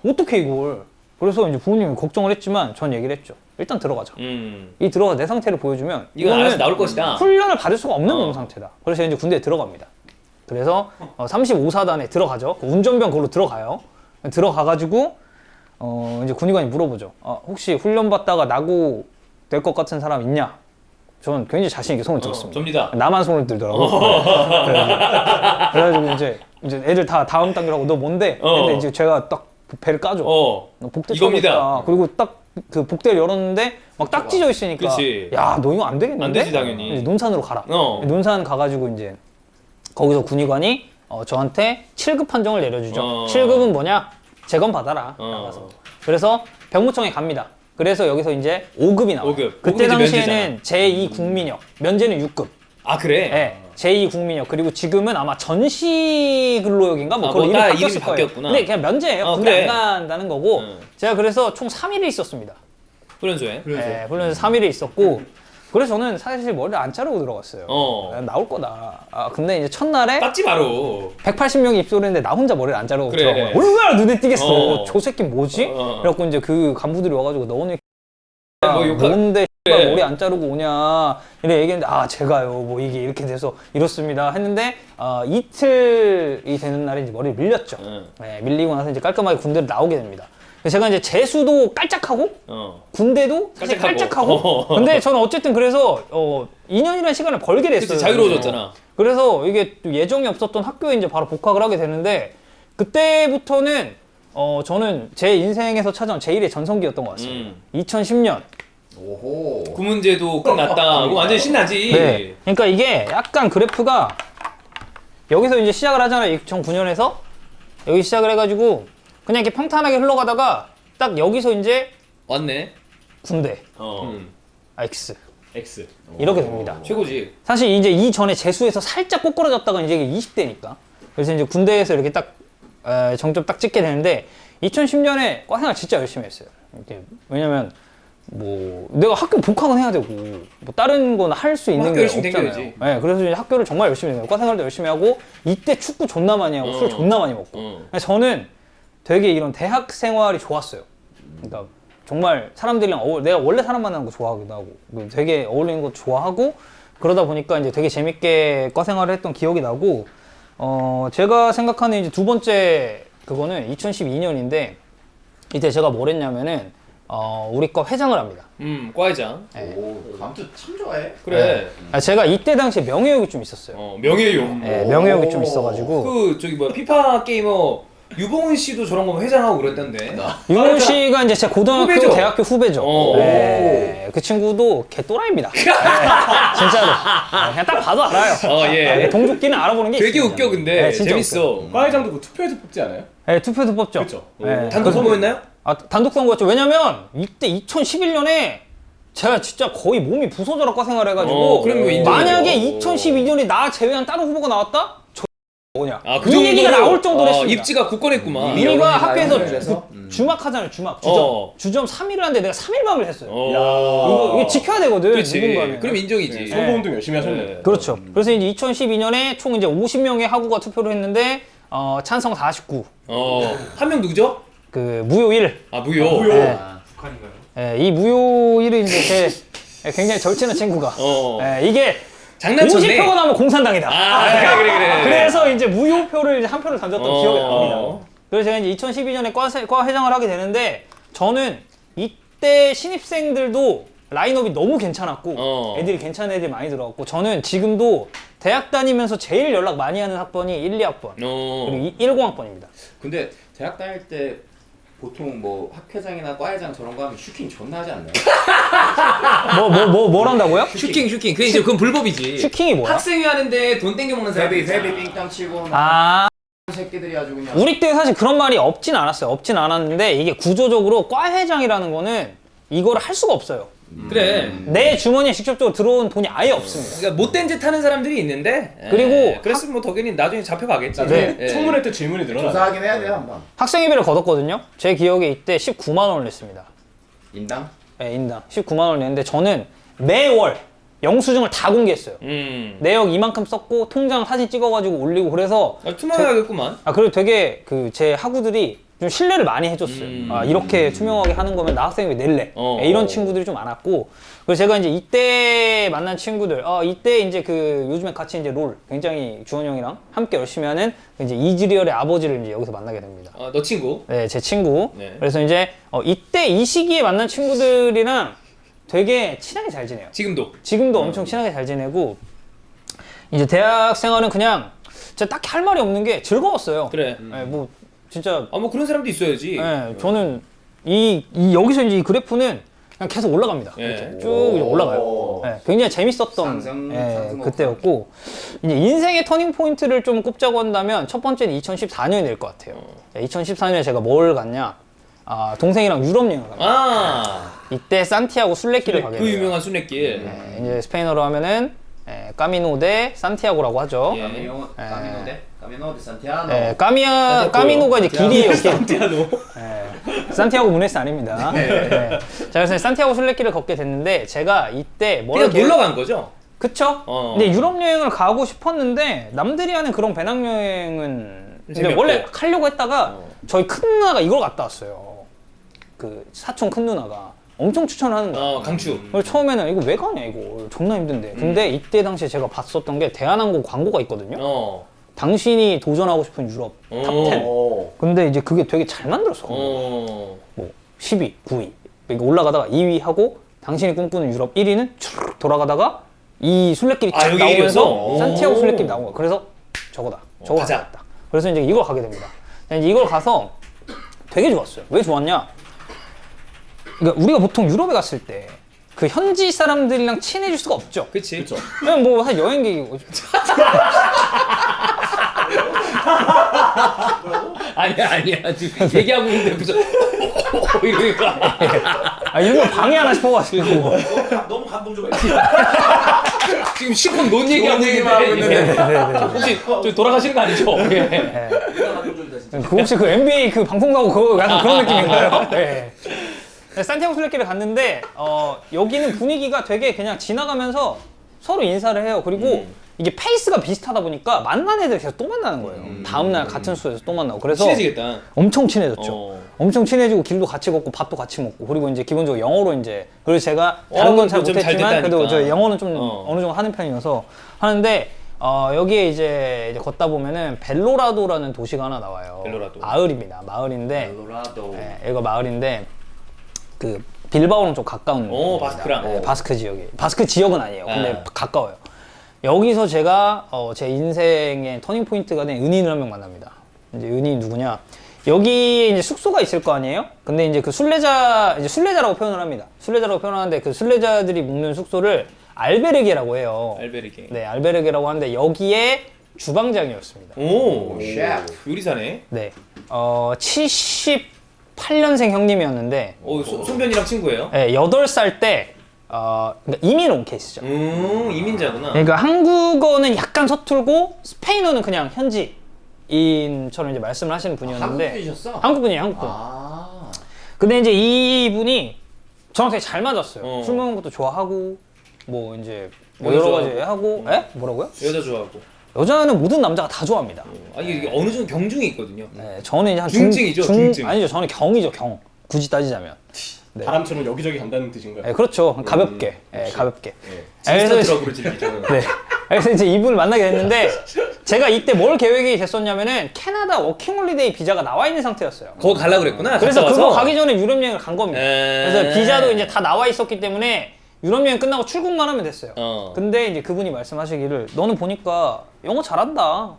A: 어떻게 이걸? 그래서 이제 부모님이 걱정을 했지만 전 얘기를 했죠. 일단 들어가자. 이 들어가 내 상태를 보여주면
B: 이건 알아서 나올 것이다.
A: 훈련을 받을 수가 없는 몸 상태다. 그래서 제가 이제 군대에 들어갑니다. 그래서 35사단에 들어가죠. 그 운전병 그걸로 들어가요. 들어가가지고 이제 군의관이 물어보죠. 혹시 훈련 받다가 낙오 될 것 같은 사람 있냐? 저는 굉장히 자신 있게 손을 들었습니다.
B: 접니다.
A: 나만 손을 들더라고. 그래가지고 이제 애들 다 다음 단계로 하고 너 뭔데? 근데 이제 제가 딱 배를 까줘. 너 복대 차고
B: 이겁니다.
A: 있다. 그리고 딱 그 복대를 열었는데 막 딱 찢어 있으니까
B: 그치.
A: 야, 너 이거 안 되겠는데?
B: 안 되지, 당연히.
A: 이제 논산으로 가라. 논산 가가지고 이제 거기서 군의관이 저한테 7급 판정을 내려주죠. 7급은 뭐냐? 재검 받아라. 나가서. 그래서 병무청에 갑니다. 그래서 여기서 이제 5급이 나와요.
B: 5급.
A: 그때
B: 5급이
A: 당시에는 제2 국민역, 면제는 6급.
B: 아 그래?
A: 네, 제2 국민역. 그리고 지금은 아마 전시 근로역인가 뭐
B: 아,
A: 그런
B: 뭐
A: 이름이
B: 따
A: 바뀌었을
B: 이름이
A: 거예요.
B: 바뀌었구나.
A: 근데 그냥 면제예요.
B: 어,
A: 군대
B: 그래.
A: 안 간다는 거고.
B: 응.
A: 제가 그래서 총 3일을 있었습니다.
B: 훈련소에.
A: 네, 훈련소 3일에 있었고. 그래서 저는 사실 머리를 안 자르고 들어갔어요. 나올 거다. 아, 근데 이제 첫날에
B: 땄지 바로.
A: 180명이 입소를 했는데 나 혼자 머리를 안 자르고
B: 그래.
A: 들어간 거야. 얼마나 눈에 띄겠어.
B: 어.
A: 저 새끼 뭐지? 그래갖고 이제 그 간부들이 와가지고 너 오늘
B: 뭐 욕하-
A: 뭔데
B: 그래.
A: 머리 안 자르고 오냐 이래 얘기했는데 아 제가요 뭐 이게 이렇게 돼서 이렇습니다 했는데 이틀이 되는 날에 이제 머리를 밀렸죠. 네, 밀리고 나서 이제 깔끔하게 군대를 나오게 됩니다. 그래서 제가 이제 재수도 깔짝하고 군대도 사실
B: 깔짝하고.
A: 깔짝하고 근데 저는 어쨌든 그래서 2년이라는 시간을 벌게 됐어요.
B: 그치, 자유로워졌잖아.
A: 그래서 이게 또 예정이 없었던 학교에 이제 바로 복학을 하게 되는데 그때부터는 저는 제 인생에서 찾아온 제1의 전성기였던 것 같습니다. 2010년.
C: 오호.
B: 그 문제도 끝났다. 그거 완전 신나지.
A: 네. 그러니까 이게 약간 그래프가 여기서 이제 시작을 하잖아요. 2009년에서 여기 시작을 해가지고 그냥 이렇게 평탄하게 흘러가다가 딱 여기서 이제
B: 왔네.
A: 군대,
B: 어.
A: X
B: X.
A: 이렇게 됩니다.
B: 최고지.
A: 사실 이제 이전에 재수에서 살짝 꼬꾸라졌다가 이제 20대니까 그래서 이제 군대에서 이렇게 딱 정점 딱 찍게 되는데 2010년에 과생활 진짜 열심히 했어요. 이렇게 왜냐면 뭐 내가 학교 복학은 해야 되고 뭐 다른 건 할 수 있는
B: 학교
A: 게
B: 열심히
A: 없잖아요.
B: 댕겨야지.
A: 네, 그래서 이제 학교를 정말 열심히 해요. 과생활도 열심히 하고 이때 축구 존나 많이 하고 술 존나 많이 먹고. 저는 되게 이런 대학 생활이 좋았어요. 그러니까 정말 사람들이랑 내가 원래 사람 만나는 거 좋아하기도 하고 되게 어울리는 거 좋아하고 그러다 보니까 이제 되게 재밌게 과 생활을 했던 기억이 나고 제가 생각하는 이제 두 번째 그거는 2012년인데 이때 제가 뭘 했냐면은 우리 과 회장을 합니다.
B: 과회장.
C: 오, 감투 참 좋아해.
B: 그래.
A: 제가 이때 당시에 명예욕이 좀 있었어요.
B: 명예욕.
A: 네, 명예욕이 좀 있어가지고
B: 그 저기 뭐야 피파 게이머 유봉은 씨도 저런 거 회장하고 그랬던데.
A: 유문 씨가 이제 제 고등학교,
B: 후배죠?
A: 대학교 후배죠. 네, 그 친구도 개 또라이입니다. 네, 진짜로. 그냥 딱 봐도 알아요.
B: 예.
A: 동족끼는 알아보는 게
B: 되게
A: 있습니다.
B: 웃겨 근데
A: 네, 진짜
B: 재밌어.
D: 과회장도 그 투표해서 뽑지 않아요?
A: 네, 투표도 뽑죠.
D: 그렇죠.
A: 네.
B: 단독 선거였나요?
A: 단독 선거였죠. 왜냐면 이때 2011년에 제가 진짜 거의 몸이 부서져라 과 생활해가지고
B: 그럼 뭐 인정이죠.
A: 만약에 2012년에 나 제외한 다른 후보가 나왔다? 저 뭐냐?
B: 아,
A: 이 얘기가 나올 정도로 했습니다.
B: 입지가 굳건했구만.
A: 우리가 학교에서
C: 그래서?
A: 주막하잖아요. 주막 주점 주점 3일을 하는데 내가 3일방을 했어요. 이거 지켜야 되거든.
B: 그렇지.
A: 누군가는.
B: 그럼 인정이지.
D: 선거운동 열심히 하셨네.
B: 네.
A: 그렇죠. 그래서 이제 2012년에 총 이제 50명의 학우가 투표를 했는데 찬성 49.
B: 한 명 누구죠?
A: 그 무효 1.
B: 아 무효.
A: 네. 이 무효 1이 이제 제 굉장히 절친한 친구가 이게
B: 장난쳤네.
A: 50표가 나오면 공산당이다.
B: 그래.
A: 그래서 이제 무효표를 이제 한 표를 던졌던 기억이 납니다. 그래서 제가 이제 2012년에 과 회장을 하게 되는데 저는 이때 신입생들도 라인업이 너무 괜찮았고 애들이 괜찮은 애들이 많이 들어갔고 저는 지금도 대학 다니면서 제일 연락 많이 하는 학번이 1, 2학번 그리고 10학번입니다.
C: 근데 대학 다닐 때 보통 뭐 학회장이나 과회장 저런 거 하면 슈킹 존나 하지 않나요?
A: 뭘 한다고요?
B: 슈킹. 그게 이제 그건 불법이지.
A: 슈킹이 뭐야?
B: 학생이 하는데 돈 땡겨 먹는 사람.
C: 회비 삥땅 치고 막
A: 아
C: 새끼들이 아주 그냥
A: 우리 때 사실 그런 말이 없진 않았어요. 없진 않았는데 이게 구조적으로 과 회장이라는 거는 이거를 할 수가 없어요.
B: 그래.
A: 내 주머니에 직접적으로 들어온 돈이 아예 없습니다.
B: 그러니까 못된 짓 하는 사람들이 있는데.
A: 그리고
B: 그랬으면 뭐 덕현이 나중에 잡혀가겠지.
A: 네.
D: 청문회 때 질문이 늘어나.
C: 조사하긴 해야 돼요 한번.
A: 학생회비를 걷었거든요. 제 기억에 이때 19만 원을 냈습니다.
C: 인당?
A: 네, 인당 19만 원을 냈는데 저는 매월 영수증을 다 공개했어요. 내역 이만큼 썼고 통장 사진 찍어가지고 올리고 그래서
B: 투명하겠구만.
A: 그리고 되게 제 학우들이 좀 신뢰를 많이 해줬어요. 이렇게 투명하게 하는 거면 나 학생이 왜 낼래? 이런 친구들이 좀 많았고 그래서 제가 이제 이때 만난 친구들 이때 이제 그 요즘에 같이 이제 롤 굉장히 주원 형이랑 함께 열심히 하는 이제 이즈리얼의 아버지를 이제 여기서 만나게 됩니다.
B: 너 친구?
A: 네, 제 친구.
B: 네.
A: 그래서 이제 이때 이 시기에 만난 친구들이랑 되게 친하게 잘 지내요. 지금도 엄청 친하게 잘 지내고 이제 대학 생활은 그냥 진짜 딱히 할 말이 없는 게 즐거웠어요.
B: 그래.
A: 네, 뭐 진짜
B: 뭐 그런 사람도 있어야지.
A: 네, 저는 여기서 이제 이 그래프는 그냥 계속 올라갑니다. 이렇게 쭉 이제 올라가요. 네, 굉장히 재밌었던
C: 상승
A: 그때였고 이제 인생의 터닝 포인트를 좀 꼽자고 한다면 첫 번째는 2014년이 될 것 같아요. 2014년에 제가 뭘 갔냐? 동생이랑 유럽 여행을 갑니다.
B: 아,
A: 이때 산티아고 순례길을 가게
B: 그
A: 돼요.
B: 유명한 순례길.
A: 네, 이제 스페인어로 하면은 까미노 데 산티아고라고 하죠.
B: 예.
C: 까미노 데 산티아노.
A: 까미노가 이제 길이에요. 길.
B: 산티아노.
A: 산티아고 무네스 아닙니다. 네. 자, 그래서 산티아고 순례길을 걷게 됐는데 제가 이때
B: 그냥 놀러 간 거죠?
A: 그쵸? 근데 유럽 여행을 가고 싶었는데 남들이 하는 그런 배낭여행은 근데
B: 재미없고.
A: 원래 하려고 했다가 저희 큰 누나가 이걸 갔다 왔어요. 그 사촌 큰 누나가 엄청 추천을 하는 거야.
B: 강추.
A: 그래서 처음에는 이거 왜 가냐 이거 존나 힘든데. 근데 이때 당시에 제가 봤었던 게 대한항공 광고가 있거든요. 당신이 도전하고 싶은 유럽 탑10. 근데 이제 그게 되게 잘 만들었어. 뭐 10위, 9위 이렇게 올라가다가 2위 하고 당신이 꿈꾸는 유럽 1위는 쭉 돌아가다가 이 순례길이 쫙
B: 여기
A: 나오면서
B: 일이었어?
A: 산티아고 순례길이 나온 거야. 그래서 저거다. 저거
B: 가자.
A: 가겠다. 그래서 이제 이걸 가게 됩니다. 이제 이걸 가서 되게 좋았어요. 왜 좋았냐? 그러니까 우리가 보통 유럽에 갔을 때 그 현지 사람들이랑 친해질 수가 없죠.
B: 그치.
A: 그냥 뭐 한 여행객이고.
B: 아니야. 지금 얘기하고 있는데 무슨 이러니까.
A: 일부러 방해하나 싶어가지고.
C: 너무 감동적이야.
B: 지금 실컷 논 얘기하고 있는데. 혹시 저 돌아가시는 거 아니죠? 예.
A: 그 혹시 그 NBA 그 방송 나고 그거 약간 그런 느낌인가요? 네. 산티아고 순례길을 갔는데 여기는 분위기가 되게 그냥 지나가면서 서로 인사를 해요. 그리고 이게 페이스가 비슷하다 보니까 만난 애들 계속 또 만나는 거예요. 다음날 같은 숙소에서 또 만나고. 그래서
B: 친해지겠다.
A: 엄청 친해졌죠. 엄청 친해지고 길도 같이 걷고 밥도 같이 먹고. 그리고 이제 기본적으로 영어로 이제 그래서 제가 다른 건 잘
B: 좀잘
A: 못했지만 그래도
B: 됐다니까.
A: 저 영어는 좀 어느 정도 하는 편이어서 하는데 여기에 이제 걷다 보면은 벨로라도라는 도시가 하나 나와요.
B: 벨로라도.
A: 마을입니다. 마을인데
C: 벨로라도.
A: 이거 마을인데 그 빌바오랑 좀 가까운
B: 바스크랑.
A: 네, 바스크 지역이 바스크 지역은 아니에요. 근데
B: 네.
A: 가까워요. 여기서 제가 제 인생의 터닝 포인트가 된 은인을 한 명 만납니다. 이제 은인이 누구냐? 여기에 이제 숙소가 있을 거 아니에요? 근데 이제 그 순례자라고 표현을 합니다. 순례자라고 표현하는데 그 순례자들이 묵는 숙소를 알베르게라고 해요.
B: 알베르게.
A: 네, 알베르게라고 하는데 여기에 주방장이었습니다.
B: 오,
C: 셰프.
B: 요리사네.
A: 네, 78년생 형님이었는데
B: 손변이랑 친구예요?
A: 네, 8살 때 그러니까 이민 온 케이스죠.
B: 이민자구나.
A: 그러니까 한국어는 약간 서툴고 스페인어는 그냥 현지인처럼 이제 말씀을 하시는 분이었는데
C: 한국분이셨어?
A: 한국분이에요, 한국분. 근데 이제 이분이 저랑 되게 잘 맞았어요. 술 먹는 것도 좋아하고 뭐 이제 뭐 여러 가지 하고. 뭐라고요?
B: 여자 좋아하고.
A: 여자는 모든 남자가 다 좋아합니다.
B: 이게 어느 정도 경중이 있거든요.
A: 네, 저는 이제 한
B: 중증이죠, 중증.
A: 아니죠, 저는 경이죠, 경. 굳이 따지자면. 네.
D: 바람처럼 여기저기 간다는 뜻인가요?
A: 네, 그렇죠. 가볍게. 가볍게.
B: 지스터 트러블을 즐기죠.
A: 네. 그래서 이제 이분을 만나게 됐는데 제가 이때 뭘 계획이 됐었냐면은 캐나다 워킹홀리데이 비자가 나와 있는 상태였어요.
B: 거기 가려고 그랬구나.
A: 그래서
B: 갔다
A: 그거
B: 와서.
A: 가기 전에 유럽 여행을 간 겁니다. 그래서 비자도 이제 다 나와 있었기 때문에 유럽 여행 끝나고 출국만 하면 됐어요. 근데 이제 그분이 말씀하시기를 너는 보니까 영어 잘한다.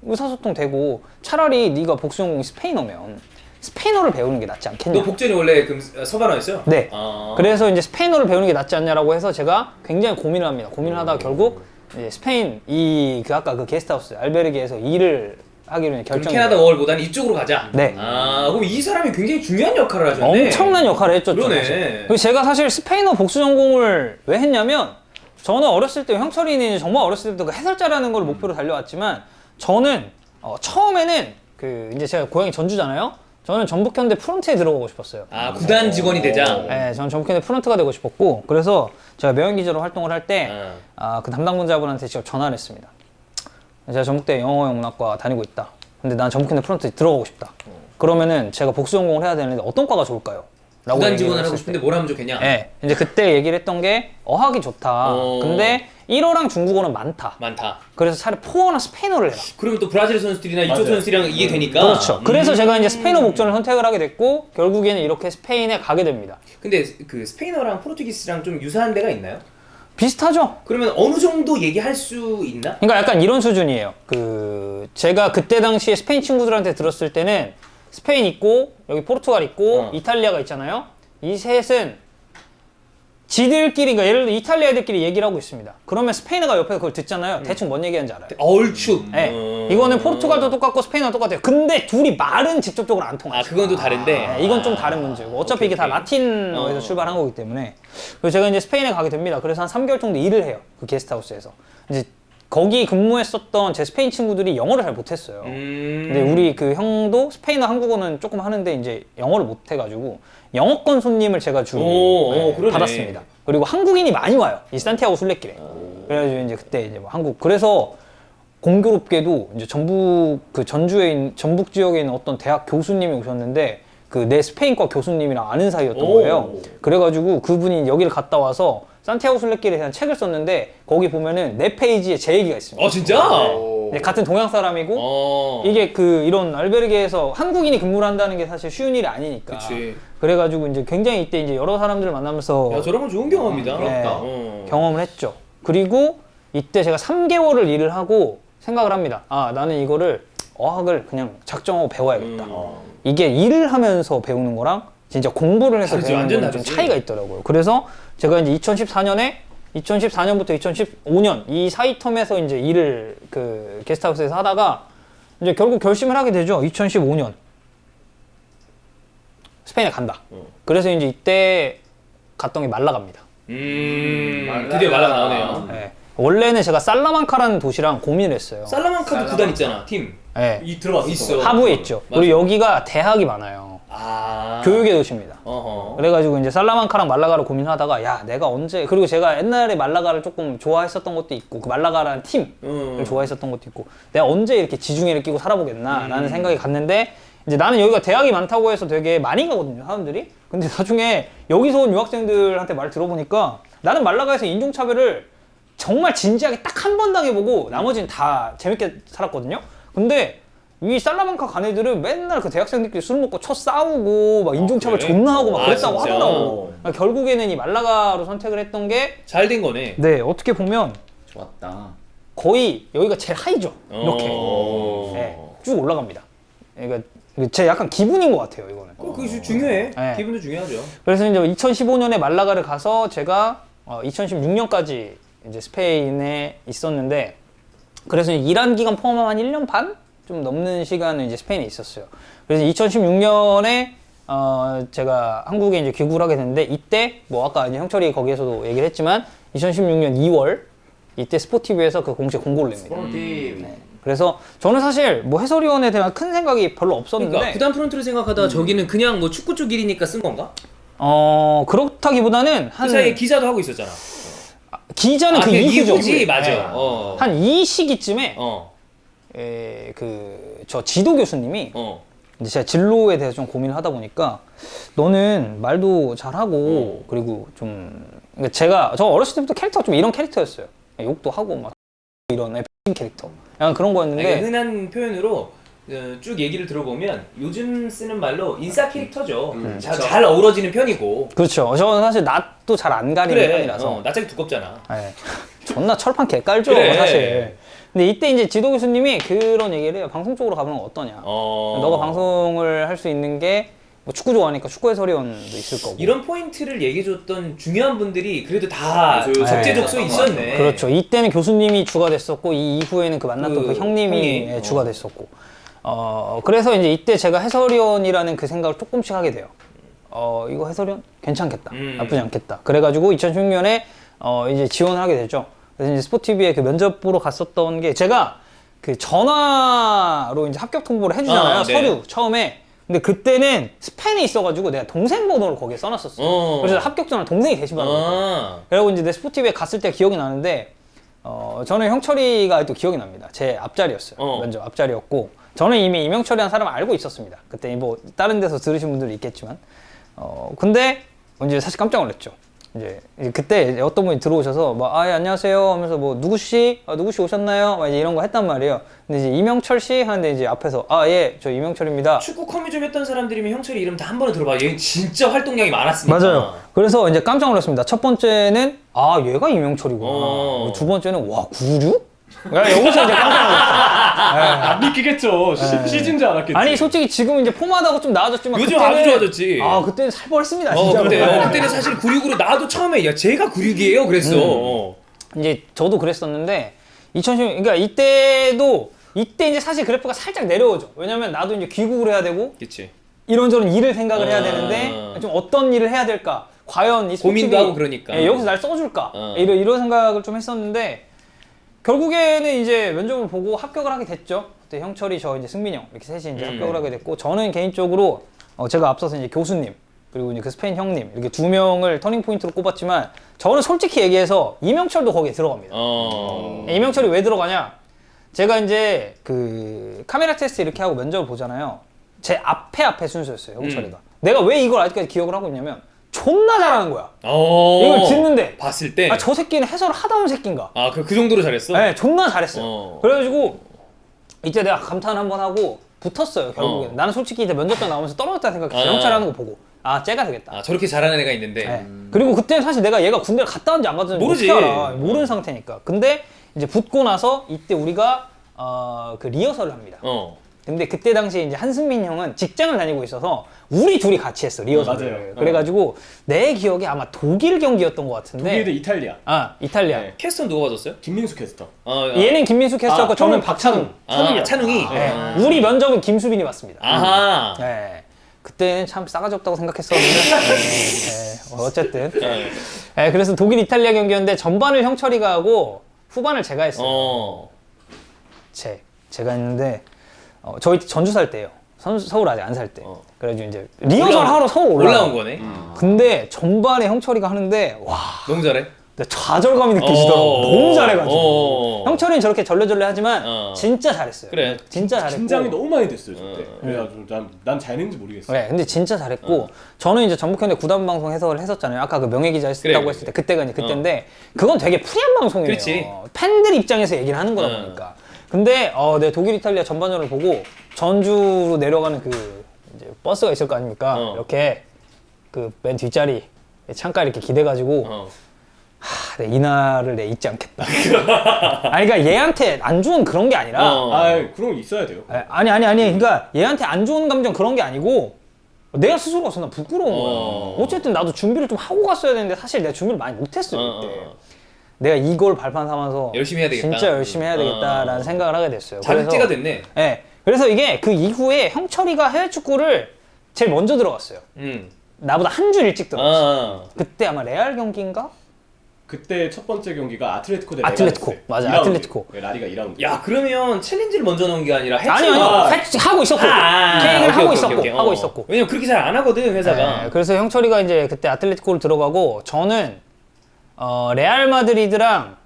A: 의사소통 되고 차라리 네가 복수전공이 스페인어면 스페인어를 배우는 게 낫지 않겠냐.
B: 너 복전이 원래 그럼 서바나였어요?
A: 네. 그래서 이제 스페인어를 배우는 게 낫지 않냐라고 해서 제가 굉장히 고민을 합니다. 고민을 하다가 결국 이제 스페인 아까 그 게스트하우스 알베르게에서 일을 하기로
B: 그럼
A: 결정이
B: 캐나다 월보다는 이쪽으로 가자.
A: 네.
B: 그럼 이 사람이 굉장히 중요한 역할을 하셨네.
A: 엄청난 역할을 했죠.
B: 그러네.
A: 사실. 그리고 제가 사실 스페인어 복수 전공을 왜 했냐면 저는 어렸을 때 형철이는 정말 어렸을 때부터 그 해설자라는 걸 목표로 달려왔지만 저는 처음에는 그 이제 제가 고향이 전주잖아요. 저는 전북현대 프런트에 들어가고 싶었어요.
B: 구단 직원이 되자.
A: 네, 저는 전북현대 프런트가 되고 싶었고 그래서 제가 매연 기자로 활동을 할 때 그 담당분자분한테 직접 전화를 했습니다. 제가 전북대 영어영문학과 다니고 있다. 근데 난 전북현대 프런트에 들어가고 싶다. 그러면은 제가 복수 전공을 해야 되는데 어떤 과가 좋을까요? 라고
B: 구단
A: 얘기를
B: 직원을 하고
A: 했을
B: 싶은데
A: 때.
B: 뭘 하면 좋겠냐?
A: 네, 이제 그때 얘기를 했던 게 어학이 좋다. 근데 1어랑 중국어는 많다.
B: 많다.
A: 그래서 차라리 포어나 스페인어를 해라.
B: 그러면 또 브라질 선수들이나 이쪽
D: 맞아요.
B: 선수들이랑 이게 되니까.
A: 그렇죠. 그래서 제가 이제 스페인어 복전을 선택을 하게 됐고 결국에는 이렇게 스페인에 가게 됩니다.
B: 근데 그 스페인어랑 포르투기스랑 좀 유사한 데가 있나요?
A: 비슷하죠?
B: 그러면 어느 정도 얘기할 수 있나?
A: 그러니까 약간 이런 수준이에요. 제가 그때 당시에 스페인 친구들한테 들었을 때는 스페인 있고 여기 포르투갈 있고 이탈리아가 있잖아요. 이 셋은 지들끼리, 그러니까 예를 들어 이탈리아 애들끼리 얘기를 하고 있습니다. 그러면 스페인어가 옆에서 그걸 듣잖아요. 대충 뭔 얘기하는지 알아요.
B: 얼추.
A: 네. 이거는 포르투갈도 똑같고 스페인어도 똑같아요. 근데 둘이 말은 직접적으로 안 통해요.
B: 아 그건 또 다른데.
A: 네, 이건 좀 다른 문제고 어차피
B: 오케이,
A: 이게 다
B: 오케이.
A: 라틴어에서 출발한 거기 때문에. 그래서 제가 이제 스페인에 가게 됩니다. 그래서 한 3개월 정도 일을 해요. 그 게스트하우스에서. 이제 거기 근무했었던 제 스페인 친구들이 영어를 잘 못했어요. 근데 우리 그 형도 스페인어 한국어는 조금 하는데 이제 영어를 못해가지고 영어권 손님을 제가 주로
B: 그러네.
A: 받았습니다. 그리고 한국인이 많이 와요. 이 산티아고 순례길에. 그래가지고 이제 그때 이제 뭐 한국, 그래서 공교롭게도 이제 전북 지역에 있는 어떤 대학 교수님이 오셨는데 그 내 스페인과 교수님이랑 아는 사이였던 거예요. 그래가지고 그분이 여기를 갔다 와서 산티아고 순례길에 대한 책을 썼는데 거기 보면은 4페이지에 제 얘기가 있습니다.
B: 진짜?
A: 네, 같은 동양 사람이고 이게 그 이런 알베르게에서 한국인이 근무를 한다는 게 사실 쉬운 일이 아니니까.
B: 그치.
A: 그래가지고 이제 굉장히 이때 이제 여러 사람들을 만나면서
B: 야 저런 건 좋은 경험이다.
A: 네,
B: 어.
A: 경험을 했죠. 그리고 이때 제가 3개월을 일을 하고 생각을 합니다. 아, 나는 이거를 어학을 그냥 작정하고 배워야겠다. 이게 일을 하면서 배우는 거랑 진짜 공부를 해서
B: 다르지,
A: 배우는
B: 완전
A: 거랑 좀
B: 다르지.
A: 차이가 있더라고요. 그래서 제가 이제 2014년부터 2015년 이 사이 텀에서 이제 일을 그 게스트하우스에서 하다가 이제 결국 결심을 하게 되죠. 2015년 스페인에 간다. 그래서 이제 이때 갔던 게 말라가입니다.
B: 드디어 말라가 나오네요.
A: 네. 원래는 제가 살라만카라는 도시랑 고민을 했어요.
B: 살라만카도 구단 있잖아, 팀.
A: 네.
D: 이 들어봤어.
B: 있어.
A: 하부에 있죠.
B: 맞아.
A: 그리고 여기가 대학이 많아요.
B: 아.
A: 교육의 도시입니다.
B: 어허.
A: 그래가지고 이제 살라만카랑 말라가를 고민하다가 야 내가 언제, 그리고 제가 옛날에 말라가를 조금 좋아했었던 것도 있고 그 말라가라는 팀을 좋아했었던 것도 있고 내가 언제 이렇게 지중해를 끼고 살아보겠나 라는 생각이 갔는데 이제 나는 여기가 대학이 많다고 해서 되게 많이 가거든요 사람들이. 근데 나중에 여기서 온 유학생들한테 말 들어보니까 나는 말라가에서 인종차별을 정말 진지하게 딱 한 번 당해보고 나머지는 다 재밌게 살았거든요. 근데 이 살라만카 간 애들은 맨날 그 대학생들끼리 술 먹고 쳐 싸우고 막 인종차별
B: 그래?
A: 존나 하고 막 그랬다고
B: 진짜?
A: 하더라고. 그러니까 결국에는 이 말라가로 선택을 했던 게
B: 잘 된 거네.
A: 네, 어떻게 보면
C: 좋았다.
A: 거의 여기가 제일 하이죠. 이렇게
B: 어.
A: 네, 쭉 올라갑니다. 그러니까 제 약간 기분인 것 같아요 이거는.
B: 그게 중요해.
A: 네.
B: 기분도 중요하죠.
A: 그래서 이제 2015년에 말라가를 가서 제가 2016년까지 이제 스페인에 있었는데, 그래서 일한 기간 포함하면 한 1년 반? 좀 넘는 시간을 이제 스페인에 있었어요. 그래서 2016년에 제가 한국에 이제 귀국을 하게 됐는데, 이때 뭐 아까 이제 형철이 거기에서도 얘기를 했지만 2016년 2월 이때 스포티비에서 그 공식 공고를 냅니다.
C: 팀.
A: 그래서 저는 사실 뭐 해설위원에 대한 큰 생각이 별로 없었는데,
B: 그러니까 구단 프론트를 생각하다 저기는 그냥 뭐 축구 쪽 일이니까 쓴 건가?
A: 그렇다기보다는
B: 그 사이에 기자도 하고 있었잖아.
A: 기자는 그 이후죠.
B: 이후지, 맞아.
A: 네.
B: 어.
A: 한 이 시기쯤에
B: 어.
A: 저 지도 교수님이 이제 제가 진로에 대해서 좀 고민을 하다 보니까 너는 말도 잘하고 그리고 좀, 그러니까 저 어렸을 때부터 캐릭터가 좀 이런 캐릭터였어요. 욕도 하고 막 이런 F 캐릭터 약간 그런 거였는데,
B: 그러니까 흔한 표현으로 쭉 얘기를 들어보면 요즘 쓰는 말로 인싸 캐릭터죠. 잘 어우러지는 편이고.
A: 그렇죠. 저는 사실 낯도 잘 안 가리는
B: 그래.
A: 편이라서
B: 낯짝이 두껍잖아.
A: 네. 존나 철판 개깔죠
B: 그래.
A: 사실. 근데 이때 이제 지도 교수님이 그런 얘기를 해요. 방송 쪽으로 가보는 건 어떠냐. 너가 방송을 할 수 있는 게 뭐 축구 좋아하니까 축구 해설위원도 있을 거고.
B: 이런 포인트를 얘기해줬던 중요한 분들이 그래도 다
C: 네.
B: 적재적소에 있었네.
A: 그렇죠. 이때는 교수님이 주가 됐었고 이 이후에는 그 만났던 그 형님이
B: 형님.
A: 주가 됐었고. 그래서 이제 이때 제가 해설위원이라는 그 생각을 조금씩 하게 돼요. 이거 해설위원 괜찮겠다. 나쁘지 않겠다. 그래가지고 2016년에 이제 지원을 하게 되죠. 그래서 이제 스포티비에 그 면접 보러 갔었던 게, 제가 그 전화로 이제 합격 통보를 해주잖아요.
B: 네.
A: 서류 처음에. 근데 그때는 스페인에 있어가지고 내가 동생 번호를 거기에 써놨었어. 그래서 합격 전화 동생이 게시받았거든요. 그리고 이제 내 스포티비에 갔을 때 기억이 나는데, 저는 형철이가 또 기억이 납니다. 제 앞자리였어요. 면접 앞자리였고, 저는 이미 이명철이라는 사람을 알고 있었습니다. 그때 뭐 다른 데서 들으신 분들도 있겠지만, 근데 이제 사실 깜짝 놀랐죠. 이제 그때 어떤 분이 들어오셔서 막 예, 안녕하세요 하면서 뭐 누구씨 오셨나요? 막 이제 이런 거 했단 말이에요. 근데 이제 이명철 씨 하는데 이제 앞에서 예, 저 이명철입니다.
B: 축구 커뮤 좀 했던 사람들이면 형철이 이름 다 한 번에 들어봐. 얘 진짜 활동량이 많았으니까.
A: 맞아요. 그래서 이제 깜짝 놀랐습니다. 첫 번째는 얘가 이명철이구나. 두 번째는 와 구류? 여기서 이제 깜짝 놀랐어요.
D: 안 믿기겠죠. 시즌 줄 알았겠지.
A: 아니 솔직히 지금 이제 포마다고 좀 나아졌지만
B: 요즘
A: 그때는,
B: 아주 좋아졌지.
A: 아 그때는 살 뻔했습니다 진짜.
B: 그때는 사실 96으로 나도 처음에 야 제가 96이에요 그랬어.
A: 이제 저도 그랬었는데 2010 그러니까 이때 이제 사실 그래프가 살짝 내려오죠. 왜냐면 나도 이제 귀국을 해야 되고
B: 그치.
A: 이런저런 일을 생각을 해야 되는데 좀 어떤 일을 해야 될까? 과연 이
B: 고민도
A: 스포츠비,
B: 하고 그러니까.
A: 여기서 날 써줄까? 이런 생각을 좀 했었는데 결국에는 이제 면접을 보고 합격을 하게 됐죠. 그때 형철이 저 이제 승민이 형 이렇게 셋이 이제 합격을 하게 됐고 저는 개인적으로 제가 앞서서 이제 교수님 그리고 이제 그 스페인 형님 이렇게 두 명을 터닝 포인트로 꼽았지만 저는 솔직히 얘기해서 이명철도 거기에 들어갑니다. 이명철이 왜 들어가냐? 제가 이제 그 카메라 테스트 이렇게 하고 면접을 보잖아요. 제 앞에 순서였어요, 형철이가. 내가 왜 이걸 아직까지 기억을 하고 있냐면 존나 잘하는 거야. 이걸 듣는데
B: 봤을 때.
A: 저 새끼는 해설을 하다 온 새끼인가?
B: 그 정도로 잘했어?
A: 네, 존나 잘했어요. 그래가지고 이때 내가 감탄 한번 하고 붙었어요, 결국에는. 나는 솔직히 이제 면접장 나오면서 떨어졌다 생각했어. 형철이 하는 거 보고. 쟤가 되겠다.
B: 저렇게 잘하는 애가 있는데.
A: 네. 그리고 그때는 사실 내가 얘가 군대를 갔다 왔는지 안 갔는지
B: 모르지.
A: 어떻게 알아. 모르는 상태니까. 근데 이제 붙고 나서 이때 우리가 그 리허설을 합니다. 근데 그때 당시에 이제 한승민 형은 직장을 다니고 있어서 우리 둘이 같이 했어, 리허설을.
D: 맞아요.
A: 그래가지고 내 기억에 아마 독일 경기였던 것 같은데.
D: 독일 대 이탈리아.
A: 이탈리아.
D: 네.
B: 캐스터는 누가 받았어요?
D: 김민수 캐스터.
A: 얘는 김민수 캐스터고 저는 박찬웅.
B: 찬웅이.
A: 네. 우리 면접은 김수빈이 봤습니다.
B: 아하.
A: 네. 그때는 참 싸가지 없다고 생각했었는데 어쨌든 그래서 독일 이탈리아 경기였는데 전반을 형철이가 하고 후반을 제가 했어요. 제가 했는데 저희 전주 살 때예요. 서울 아직 안 살 때. 그래가지고 이제 리허설 하러 서울
B: 올라온 거네.
A: 근데 전반에 형철이가 하는데 와
B: 너무 잘해.
A: 좌절감이 느껴지더라고. 너무 잘해가지고. 형철이는 저렇게 절레절레 하지만 진짜 잘했어요.
B: 그래.
A: 진짜 잘했고.
D: 긴장이 너무 많이 됐어요, 그때. 그래가지고 난 잘했는지 모르겠어.
A: 네, 근데 진짜 잘했고 저는 이제 전북현대 구단 방송 해설을 했었잖아요. 아까 그 명예 기자 했다고
B: 그래.
A: 했을 때 그때가 이제 그때인데 그건 되게 프리한 방송이에요.
B: 그렇지.
A: 팬들 입장에서 얘기를 하는 거다 보니까. 근데 내 독일 이탈리아 전반전을 보고 전주로 내려가는 그 이제 버스가 있을 거 아닙니까? 이렇게 그 맨 뒷자리 창가 이렇게 기대가지고 이날을 내 잊지 않겠다. 아니 그러니까 얘한테 안 좋은 그런 게 아니라
D: 그런 거 있어야 돼요.
A: 아니 그러니까 얘한테 안 좋은 감정 그런 게 아니고 내가 스스로가 존나 부끄러운 거야. 어쨌든 나도 준비를 좀 하고 갔어야 되는데 사실 내가 준비를 많이 못했어요 그때. 내가 이걸 발판 삼아서
B: 열심히 해야 되겠다.
A: 진짜 열심히 해야 되겠다라는 생각을 하게 됐어요.
B: 자극제가 됐네.
A: 네. 그래서 이게 그 이후에 형철이가 해외 축구를 제일 먼저 들어갔어요. 나보다 한 주 일찍 들어갔어. 그때 아마 레알 경기인가?
D: 그때 첫 번째 경기가 아틀레티코 대
A: 아틀레티코.
D: 레가스.
A: 맞아,
D: 2라운드.
A: 아틀레티코.
D: 네, 라리가 2라운드.
B: 야 그러면 챌린지를 먼저 넣은 게 아니라
A: 아니요. 하고 있었고. 케이크를 하고 있었고. 하고 있었고.
B: 왜냐면 그렇게 잘 안 하거든 회사가.
A: 네, 그래서 형철이가 이제 그때 아틀레티코를 들어가고 저는 레알 마드리드랑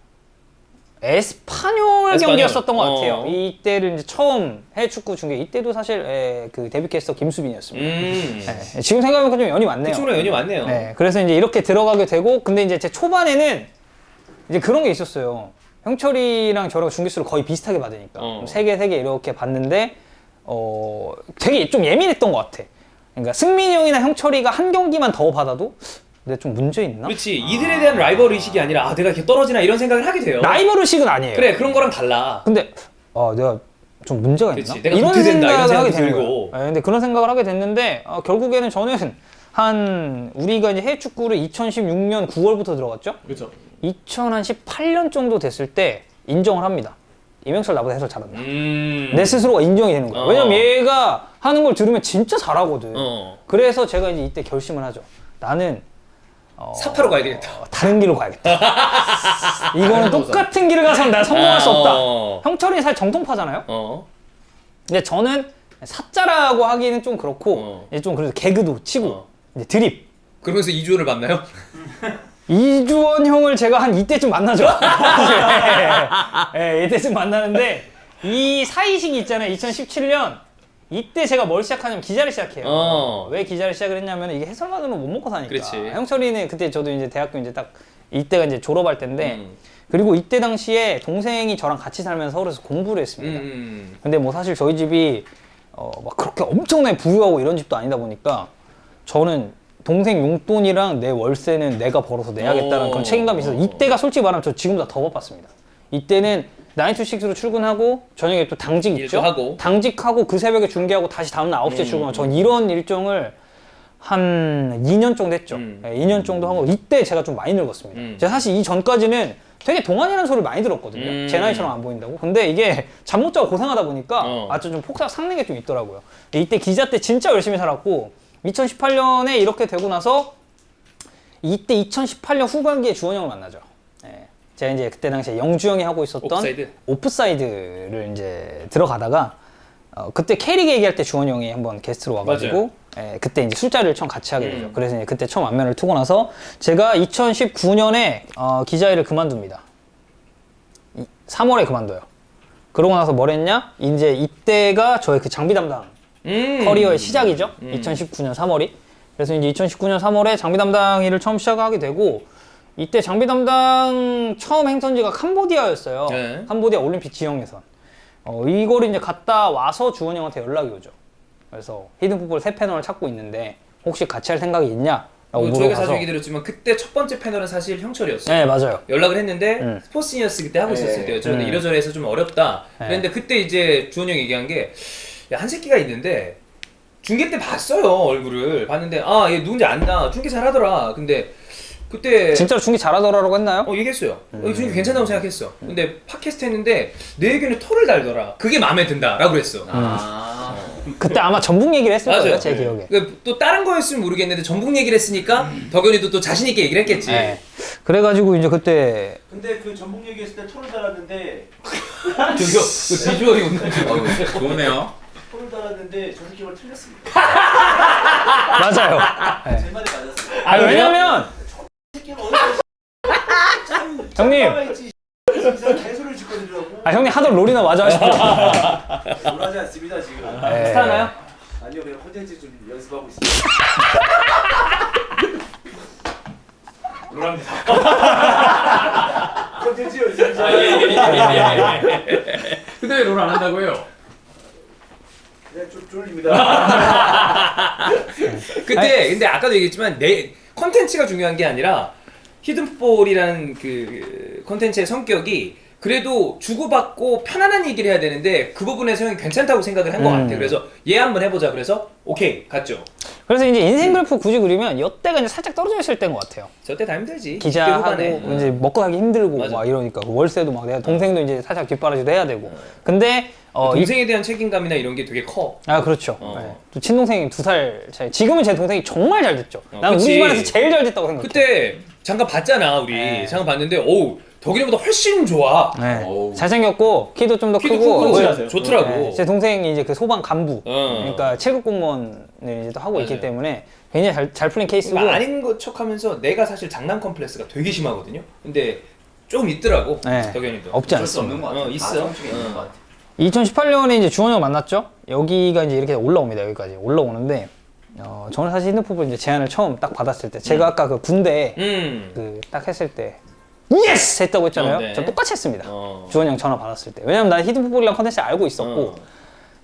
A: 에스파뇰 경기였었던 것 같아요. 이때를 이제 처음 해외 축구 중계 이때도 사실 그 데뷔 캐스터 김수빈이었습니다. 네, 지금 생각해보니까 좀 연이 많네요.
B: 그쪽으로 연이 많네요.
A: 네, 그래서 이제 이렇게 들어가게 되고 근데 이제 제 초반에는 이제 그런 게 있었어요. 형철이랑 저랑 중계수를 거의 비슷하게 받으니까 3개 이렇게 받는데 되게 좀 예민했던 것 같아. 그러니까 승민이 형이나 형철이가 한 경기만 더 받아도 근데 좀 문제 있나?
B: 그렇지. 이들에 대한 라이벌 의식이 아니라 내가 이렇게 떨어지나 이런 생각을 하게 돼요.
A: 라이벌 의식은 아니에요.
B: 그래 그런 거랑 달라.
A: 근데 내가 좀 문제가 있나?
B: 그치, 내가 도태된다, 이런
A: 생각을 하게
B: 생각이
A: 되는
B: 들고.
A: 거예요. 근데 그런 생각을 하게 됐는데 결국에는 저는 우리가 이제 해외 축구를 2016년 9월부터 들어갔죠?
D: 그렇죠.
A: 2018년 정도 됐을 때 인정을 합니다. 이명철 나보다 해설 잘한다. 내 스스로가 인정이 되는 거야. 왜냐면 얘가 하는 걸 들으면 진짜 잘하거든. 그래서 제가 이제 이때 결심을 하죠. 나는
B: 사파로 가야 되겠다.
A: 다른 길로 가야겠다. 이거는 똑같은 길을 가서는 내가 성공할 수 없다. 형철이는 사실 정통파잖아요. 근데 저는 사자라고 하기에는 좀 그렇고 이제 좀 그래도 개그도 치고 이제 드립.
B: 그러면서 이주원을 만나요?
A: 이주원 형을 제가 한 이때쯤 만나죠. 네, 이때쯤 만나는데 이 사이식이 있잖아요. 2017년 이때 제가 뭘 시작하냐면 기자를 시작해요. 왜 기자를 시작을 했냐면 이게 해설만으로는 못 먹고 사니까.
B: 그렇지.
A: 형철이는 그때 저도 이제 대학교 이제 딱 이때가 이제 졸업할 때인데 그리고 이때 당시에 동생이 저랑 같이 살면서 서울에서 공부를 했습니다. 근데 뭐 사실 저희 집이 막 그렇게 엄청나게 부유하고 이런 집도 아니다 보니까 저는 동생 용돈이랑 내 월세는 내가 벌어서 내야겠다는 그런 책임감이 있어서 이때가 솔직히 말하면 저 지금보다 더 바빴습니다. 이때는 9to6로 출근하고 저녁에 또 당직
B: 일도
A: 있죠.
B: 하고.
A: 당직하고 그 새벽에 중계하고 다시 다음날 9시에 출근하고 전 이런 일정을 한 2년 정도 했죠. 네, 2년 정도 하고 이때 제가 좀 많이 늙었습니다. 제가 사실 이 전까지는 되게 동안이라는 소리를 많이 들었거든요. 제 나이처럼 안 보인다고. 근데 이게 잠 못 자고 고생하다 보니까 좀 폭삭 삭는 게 좀 있더라고요. 이때 기자 때 진짜 열심히 살았고 2018년에 이렇게 되고 나서 이때 2018년 후반기에 주원 형을 만나죠. 예. 제가 이제 그때 당시에 영주 형이 하고 있었던 오프사이드를 이제 들어가다가 그때 K리그 얘기할 때 주원 형이 한번 게스트로 와가지고 예, 그때 이제 술자리를 처음 같이 하게 되죠. 그래서 이제 그때 처음 안면을 트고 나서 제가 2019년에 기자 일을 그만둡니다. 3월에 그만둬요. 그러고 나서 뭘 했냐? 이제 이때가 저의 그 장비 담당 커리어의 시작이죠. 2019년 3월이. 그래서 이제 2019년 3월에 장비 담당 일을 처음 시작하게 되고 이때 장비 담당 처음 행선지가 캄보디아였어요.
B: 네.
A: 캄보디아 올림픽 지형 예선. 이거를 이제 갔다 와서 주원 형한테 연락이 오죠. 그래서 히든풋볼 새 패널을 찾고 있는데 혹시 같이 할 생각이 있냐? 라고
B: 저희가
A: 물어봐서
B: 자주 얘기 들었지만 그때 첫 번째 패널은 사실 형철이었어요.
A: 네, 맞아요.
B: 연락을 했는데 스포츠니어스 그때 하고 있었을 때였죠. 근데 이러저러 해서 좀 어렵다. 그랬는데 그때 이제 주원 형이 얘기한 게 한 새끼가 있는데 중계 때 봤어요. 얼굴을 봤는데 얘 누군지 안다. 중계 잘하더라. 근데 그때
A: 진짜로 중계 잘하더라고 했나요?
B: 얘기했어요. 중계 괜찮다고 생각했어. 근데 팟캐스트 했는데 내 의견에 토를 달더라. 그게 마음에 든다라고 그랬어.
A: 그때 아마 전북 얘기를 했을
B: 맞아요.
A: 거예요, 제 기억에.
B: 또 다른 거였으면 모르겠는데 전북 얘기를 했으니까 덕현이도 또 자신 있게 얘기를 했겠지.
A: 네. 그래가지고 이제 그때
D: 근데 그 전북 얘기했을 때 토를 달았는데
B: 저기요, 그 비주얼이 오늘
C: 좋네요.
D: 토를 달았는데 저 새끼가 틀렸습니다.
A: 맞아요. 네.
D: 제 말이 맞았어요.
A: 왜냐면
D: 새끼가 어디
A: 형님,
D: 있지? 이상 개소리를 짓고 들으라고.
A: 형님 하도 롤이나 마저 하십시오.
D: 놀라지 않습니다 지금.
A: 네.
B: 스타나요?
D: 아니요 그냥 콘텐츠 좀 연습하고 있습니다. 놀랍니다. 콘텐츠 연습이죠.
B: 근데 왜 롤 안 한다고 해요?
D: 그냥 좀 쫄립니다.
B: 근데 아까도 얘기했지만 내 컨텐츠가 중요한 게 아니라 히든풋볼이라는 그 컨텐츠의 성격이 그래도 주고받고 편안한 얘기를 해야 되는데 그 부분에서 형이 괜찮다고 생각을 한 것 같아. 그래서 얘 한번 해보자. 그래서 오케이 갔죠.
A: 그래서 이제 인생 그래프 굳이 그리면 이때가 이제 살짝 떨어져 있을 때인 것 같아요.
B: 저때 다 힘들지. 20대
A: 기자하고
B: 후반에.
A: 이제 먹고 살기 힘들고
B: 맞아.
A: 막 이러니까 월세도 막 내가 동생도 이제 살짝 뒷바라지도 해야 되고. 근데
B: 동생에 대한 책임감이나 이런 게 되게 커.
A: 그렇죠. 네. 또 친동생이 2살 차이. 지금은 제 동생이 정말 잘 됐죠. 나는 우리
B: 그치.
A: 집안에서 제일 잘 됐다고 생각해.
B: 그때 잠깐 봤잖아 우리.
A: 네.
B: 잠깐 봤는데 덕이보다 훨씬 좋아.
A: 네.
C: 어우.
A: 잘생겼고 키도 좀 더
B: 키도
A: 크고.
B: 크고 좋더라고.
A: 네. 제 동생이 이제 그 소방 간부, 그러니까 7급 공무원을 이제 또 하고 있기
B: 맞아요.
A: 때문에 굉장히 잘 풀린 케이스고.
B: 그러니까 아닌 것 척하면서 내가 사실 장난 컴플렉스가 되게 심하거든요. 근데 조금 있더라고.
A: 네.
B: 덕현이도.
A: 없지
C: 어쩔 수
A: 않습니다.
C: 없는 것 같아.
B: 있어.
C: 가정중에 있는 것 같아.
A: 2018년에 이제 주원 형 만났죠. 여기가 이제 이렇게 올라옵니다. 여기까지 올라오는데 저는 사실 히든풋볼 이제 제안을 처음 딱 받았을 때 제가 아까 그 군대 그 딱 했을 때 예스 했다고 했잖아요.
B: 네.
A: 저 똑같이 했습니다. 주원 형 전화 받았을 때. 왜냐면 난 히든풋볼이랑 컨텐츠 알고 있었고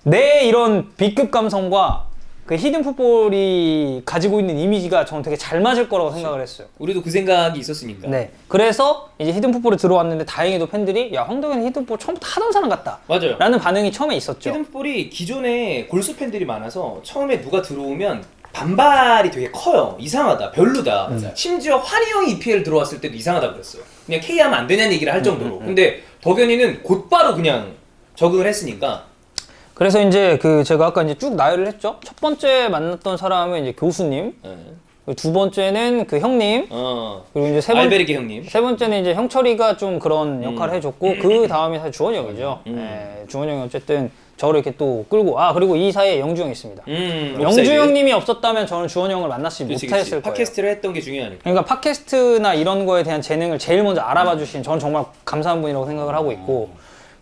A: 내 이런 B급 감성과 그 히든풋볼이 가지고 있는 이미지가 저는 되게 잘 맞을 거라고 생각을 했어요.
B: 우리도 그 생각이 있었으니까.
A: 네. 그래서 이제 히든풋볼에 들어왔는데 다행히도 팬들이 야 황덕현 히든풋볼 처음부터 하던 사람 같다.
B: 맞아요.
A: 라는 반응이 처음에 있었죠.
B: 히든풋볼이 기존에 골수 팬들이 많아서 처음에 누가 들어오면 반발이 되게 커요. 이상하다. 별로다. 심지어 환희 형이 EPL 들어왔을 때도 이상하다 그랬어요. 그냥 K 하면 안 되냐는 얘기를 할 정도로. 근데 덕현이는 곧바로 그냥 적응을 했으니까.
A: 그래서 이제 그 제가 아까 이제 쭉 나열을 했죠. 첫 번째 만났던 사람은 이제 교수님, 그리고 두 번째는 그 형님, 그리고 이제
B: 알베르게 형님.
A: 세 번째는 이제 형철이가 좀 그런 역할을 해줬고 그 다음이 사실 주원이 형이죠. 네, 주원이 형이 어쨌든 저를 이렇게 또 끌고 그리고 이 사이에 영주 형이 있습니다. 영주 형님이 없었다면 저는 주원이 형을 만나지 못했을 거예요.
B: 팟캐스트를 했던 게 중요하니까.
A: 그러니까 팟캐스트나 이런 거에 대한 재능을 제일 먼저 알아봐 주신 저는 정말 감사한 분이라고 생각을 하고 있고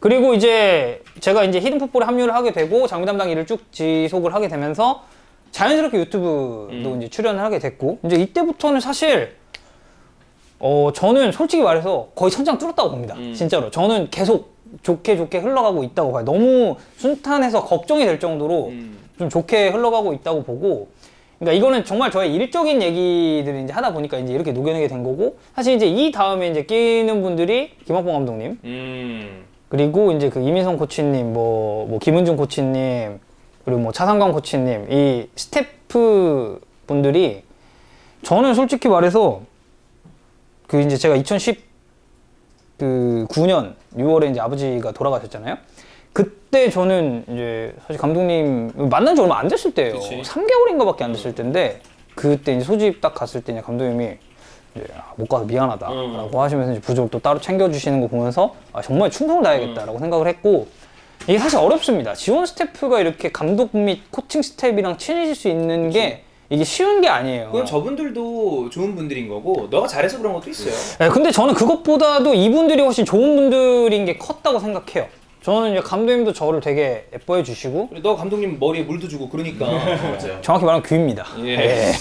A: 그리고 이제 제가 이제 히든풋볼에 합류를 하게 되고 장비 담당 일을 쭉 지속을 하게 되면서 자연스럽게 유튜브도 이제 출연을 하게 됐고 이제 이때부터는 사실 저는 솔직히 말해서 거의 천장 뚫었다고 봅니다. 진짜로 저는 계속 좋게 흘러가고 있다고 봐요. 너무 순탄해서 걱정이 될 정도로 좀 좋게 흘러가고 있다고 보고 그러니까 이거는 정말 저의 일적인 얘기들을 이제 하다 보니까 이제 이렇게 녹여내게 된 거고, 사실 이제 이 다음에 이제 끼는 분들이 김학봉 감독님, 그리고 이제 그 이민성 코치님, 뭐 김은중 코치님, 그리고 뭐 차상관 코치님, 이 스태프 분들이 저는 솔직히 말해서 그 이제 제가 2019년 6월에 이제 아버지가 돌아가셨잖아요. 그때 저는 이제 사실 감독님 만난 지 얼마 안 됐을 때예요.
B: 그치.
A: 3개월인가밖에 안 됐을 때인데 그때 이제 소집 딱 갔을 때 이제 감독님이 이제 못 가서 미안하다라고 하시면서 이제 부족을 또 따로 챙겨주시는 거 보면서 정말 충성을 다해야겠다라고 생각을 했고, 이게 사실 어렵습니다. 지원 스태프가 이렇게 감독 및 코칭 스태프랑 친해질 수 있는 게 이게 쉬운 게 아니에요.
B: 그건 저분들도 좋은 분들인 거고 너가 잘해서 그런 것도 있어요.
A: 네, 근데 저는 그것보다도 이분들이 훨씬 좋은 분들인 게 컸다고 생각해요. 저는 이제 감독님도 저를 되게 예뻐해 주시고,
B: 너 감독님 머리에 물도 주고 그러니까.
C: 맞아요.
A: 정확히 말하면 귀입니다.
B: 예.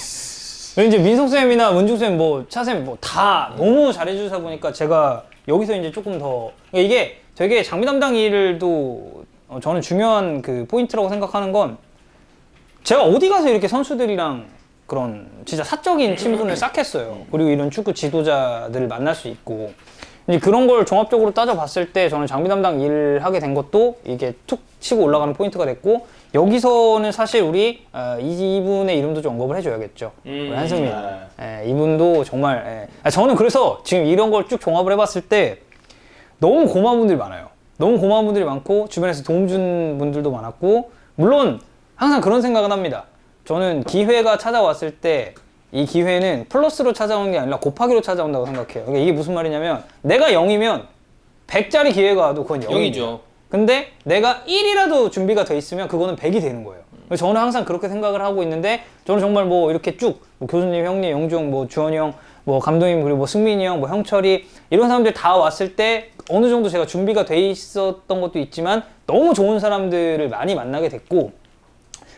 A: 그리고 이제 민성쌤이나 문중쌤, 뭐 차쌤 뭐 다 너무 잘해주다 보니까 제가 여기서 이제 조금 더, 이게 되게 장비 담당 일도 저는 중요한 그 포인트라고 생각하는 건, 제가 어디 가서 이렇게 선수들이랑 그런 진짜 사적인 친분을 쌓겠어요. 그리고 이런 축구 지도자들을 만날 수 있고, 이제 그런 걸 종합적으로 따져봤을 때 저는 장비 담당 일을 하게 된 것도 이게 툭 치고 올라가는 포인트가 됐고, 여기서는 사실 우리 이분의 이름도 좀 언급을 해줘야겠죠. 우리 한승민. 이분도 정말 저는 그래서 지금 이런 걸 쭉 종합을 해봤을 때 너무 고마운 분들이 많아요. 너무 고마운 분들이 많고 주변에서 도움 준 분들도 많았고, 물론 항상 그런 생각은 합니다. 저는 기회가 찾아왔을 때 이 기회는 플러스로 찾아오는 게 아니라 곱하기로 찾아온다고 생각해요. 그러니까 이게 무슨 말이냐면, 내가 0이면 100짜리 기회가 와도 그건 0이죠.
B: 0이죠.
A: 근데 내가 1이라도 준비가 돼 있으면 그거는 100이 되는 거예요. 그래서 저는 항상 그렇게 생각을 하고 있는데, 저는 정말 뭐 이렇게 쭉 뭐 교수님, 형님, 영중, 뭐 주원이 형, 뭐 감독님, 그리고 뭐 승민이 형, 뭐 형철이, 이런 사람들 다 왔을 때 어느 정도 제가 준비가 돼 있었던 것도 있지만 너무 좋은 사람들을 많이 만나게 됐고,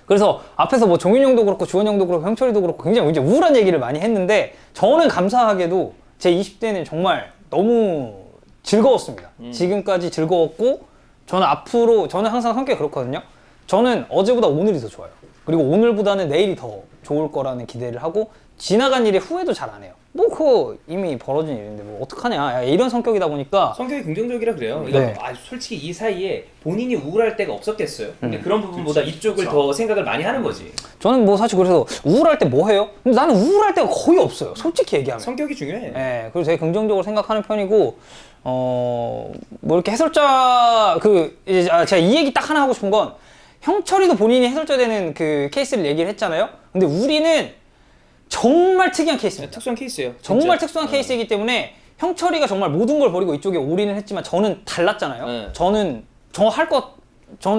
A: 그래서 앞에서 뭐 종윤 형도 그렇고 주원 형도 그렇고 형철이도 그렇고 굉장히 이제 우울한 얘기를 많이 했는데, 저는 감사하게도 제 20대는 정말 너무 즐거웠습니다. 지금까지 즐거웠고, 저는 앞으로, 저는 항상 성격이 그렇거든요. 저는 어제보다 오늘이 더 좋아요. 그리고 오늘보다는 내일이 더 좋을 거라는 기대를 하고, 지나간 일에 후회도 잘 안 해요. 뭐 그거 이미 벌어진 일인데 뭐 어떡하냐, 이런 성격이다 보니까.
B: 성격이 긍정적이라 그래요.
A: 네.
B: 그러니까 솔직히 이 사이에 본인이 우울할 때가 없었겠어요. 근데 그런 부분보다 이쪽을 더 생각을 많이 하는 거지.
A: 저는 뭐 사실 그래서 우울할 때 뭐 해요? 근데 나는 우울할 때가 거의 없어요. 솔직히 얘기하면.
B: 성격이 중요해.
A: 네, 그래서 되게 긍정적으로 생각하는 편이고, 뭐 이렇게 해설자 제가 이 얘기 딱 하나 하고 싶은 건, 형철이도 본인이 해설자 되는 그 케이스를 얘기를 했잖아요. 근데 우리는 정말 특이한 케이스입니다.
B: 특수한 케이스예요.
A: 정말
B: 진짜.
A: 특수한 케이스이기 때문에 형철이가 정말 모든 걸 버리고 이쪽에 올인을 했지만 저는 달랐잖아요.
B: 네.
A: 저는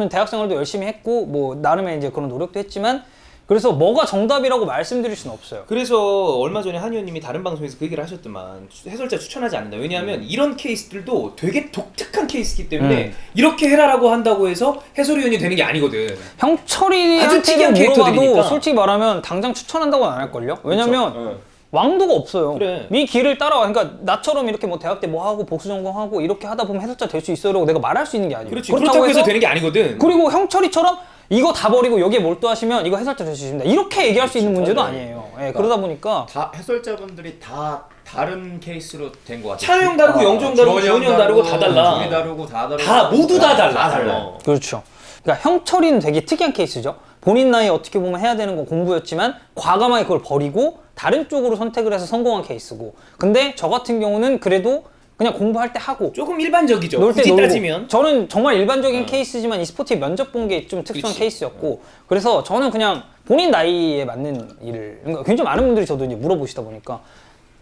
A: 대학 생활도 열심히 했고 뭐 나름의 이제 그런 노력도 했지만, 그래서 뭐가 정답이라고 말씀드릴 수는 없어요.
B: 그래서 얼마 전에 한 의원님이 다른 방송에서 그 얘기를 하셨더만, 해설자 추천하지 않는다. 왜냐하면 이런 케이스들도 되게 독특한 케이스이기 때문에 이렇게 해라라고 한다고 해서 해설위원이 되는 게 아니거든. 아주
A: 형철이한테
B: 특이한
A: 물어봐도
B: 캐릭터들이니까.
A: 솔직히 말하면 당장 추천한다고는 안 할걸요? 왜냐면 왕도가 없어요.
B: 그래.
A: 이 길을 따라와. 그러니까 나처럼 이렇게 뭐 대학 때 뭐 하고 복수 전공하고 이렇게 하다 보면 해설자 될 수 있어라고 내가 말할 수 있는 게 아니에요.
B: 그렇지. 그렇다고 해서 되는 게 아니거든.
A: 그리고 형철이처럼 이거 다 버리고 여기에 몰두하시면 이거 해설자 될 수 있습니다. 이렇게 얘기할 수 있는 문제도 아니에요. 그러다 보니까
C: 다 해설자분들이 다 다른 케이스로 된 것 같아요.
B: 찬우 형 다르고 영주 형 다르고 주원이 형 다르고 다 달라.
C: 종이 다르고 다 다르고
B: 다 모두 다 달라.
C: 다 달라요.
A: 그렇죠. 그러니까 형철이는 되게 특이한 케이스죠. 본인 나이에 어떻게 보면 해야 되는 건 공부였지만 과감하게 그걸 버리고 다른 쪽으로 선택을 해서 성공한 케이스고, 근데 저 같은 경우는 그래도 그냥 공부할 때 하고
B: 조금 일반적이죠.
A: 놀 때
B: 굳이
A: 놀고.
B: 따지면.
A: 저는 정말 일반적인 케이스지만 e스포츠에 면접 본 게 좀 특수한
B: 그치.
A: 케이스였고, 그래서 저는 그냥 본인 나이에 맞는 일을, 그러니까 굉장히 많은 분들이 저도 이제 물어보시다 보니까,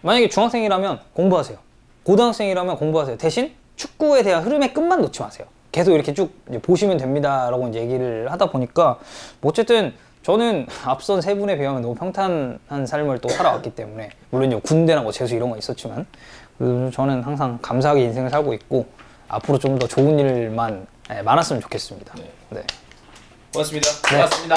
A: 만약에 중학생이라면 공부하세요. 고등학생이라면 공부하세요. 대신 축구에 대한 흐름의 끝만 놓지 마세요. 계속 이렇게 쭉 이제 보시면 됩니다라고 이제 얘기를 하다 보니까, 뭐 어쨌든 저는 앞선 세 분에 비하면 너무 평탄한 삶을 또 살아왔기 때문에, 물론 이제 군대나 뭐 재수 이런 거 있었지만, 저는 항상 감사하게 인생을 살고 있고 앞으로 좀 더 좋은 일만 많았으면 좋겠습니다.
B: 네.
A: 네.
B: 고맙습니다.
C: 고맙습니다.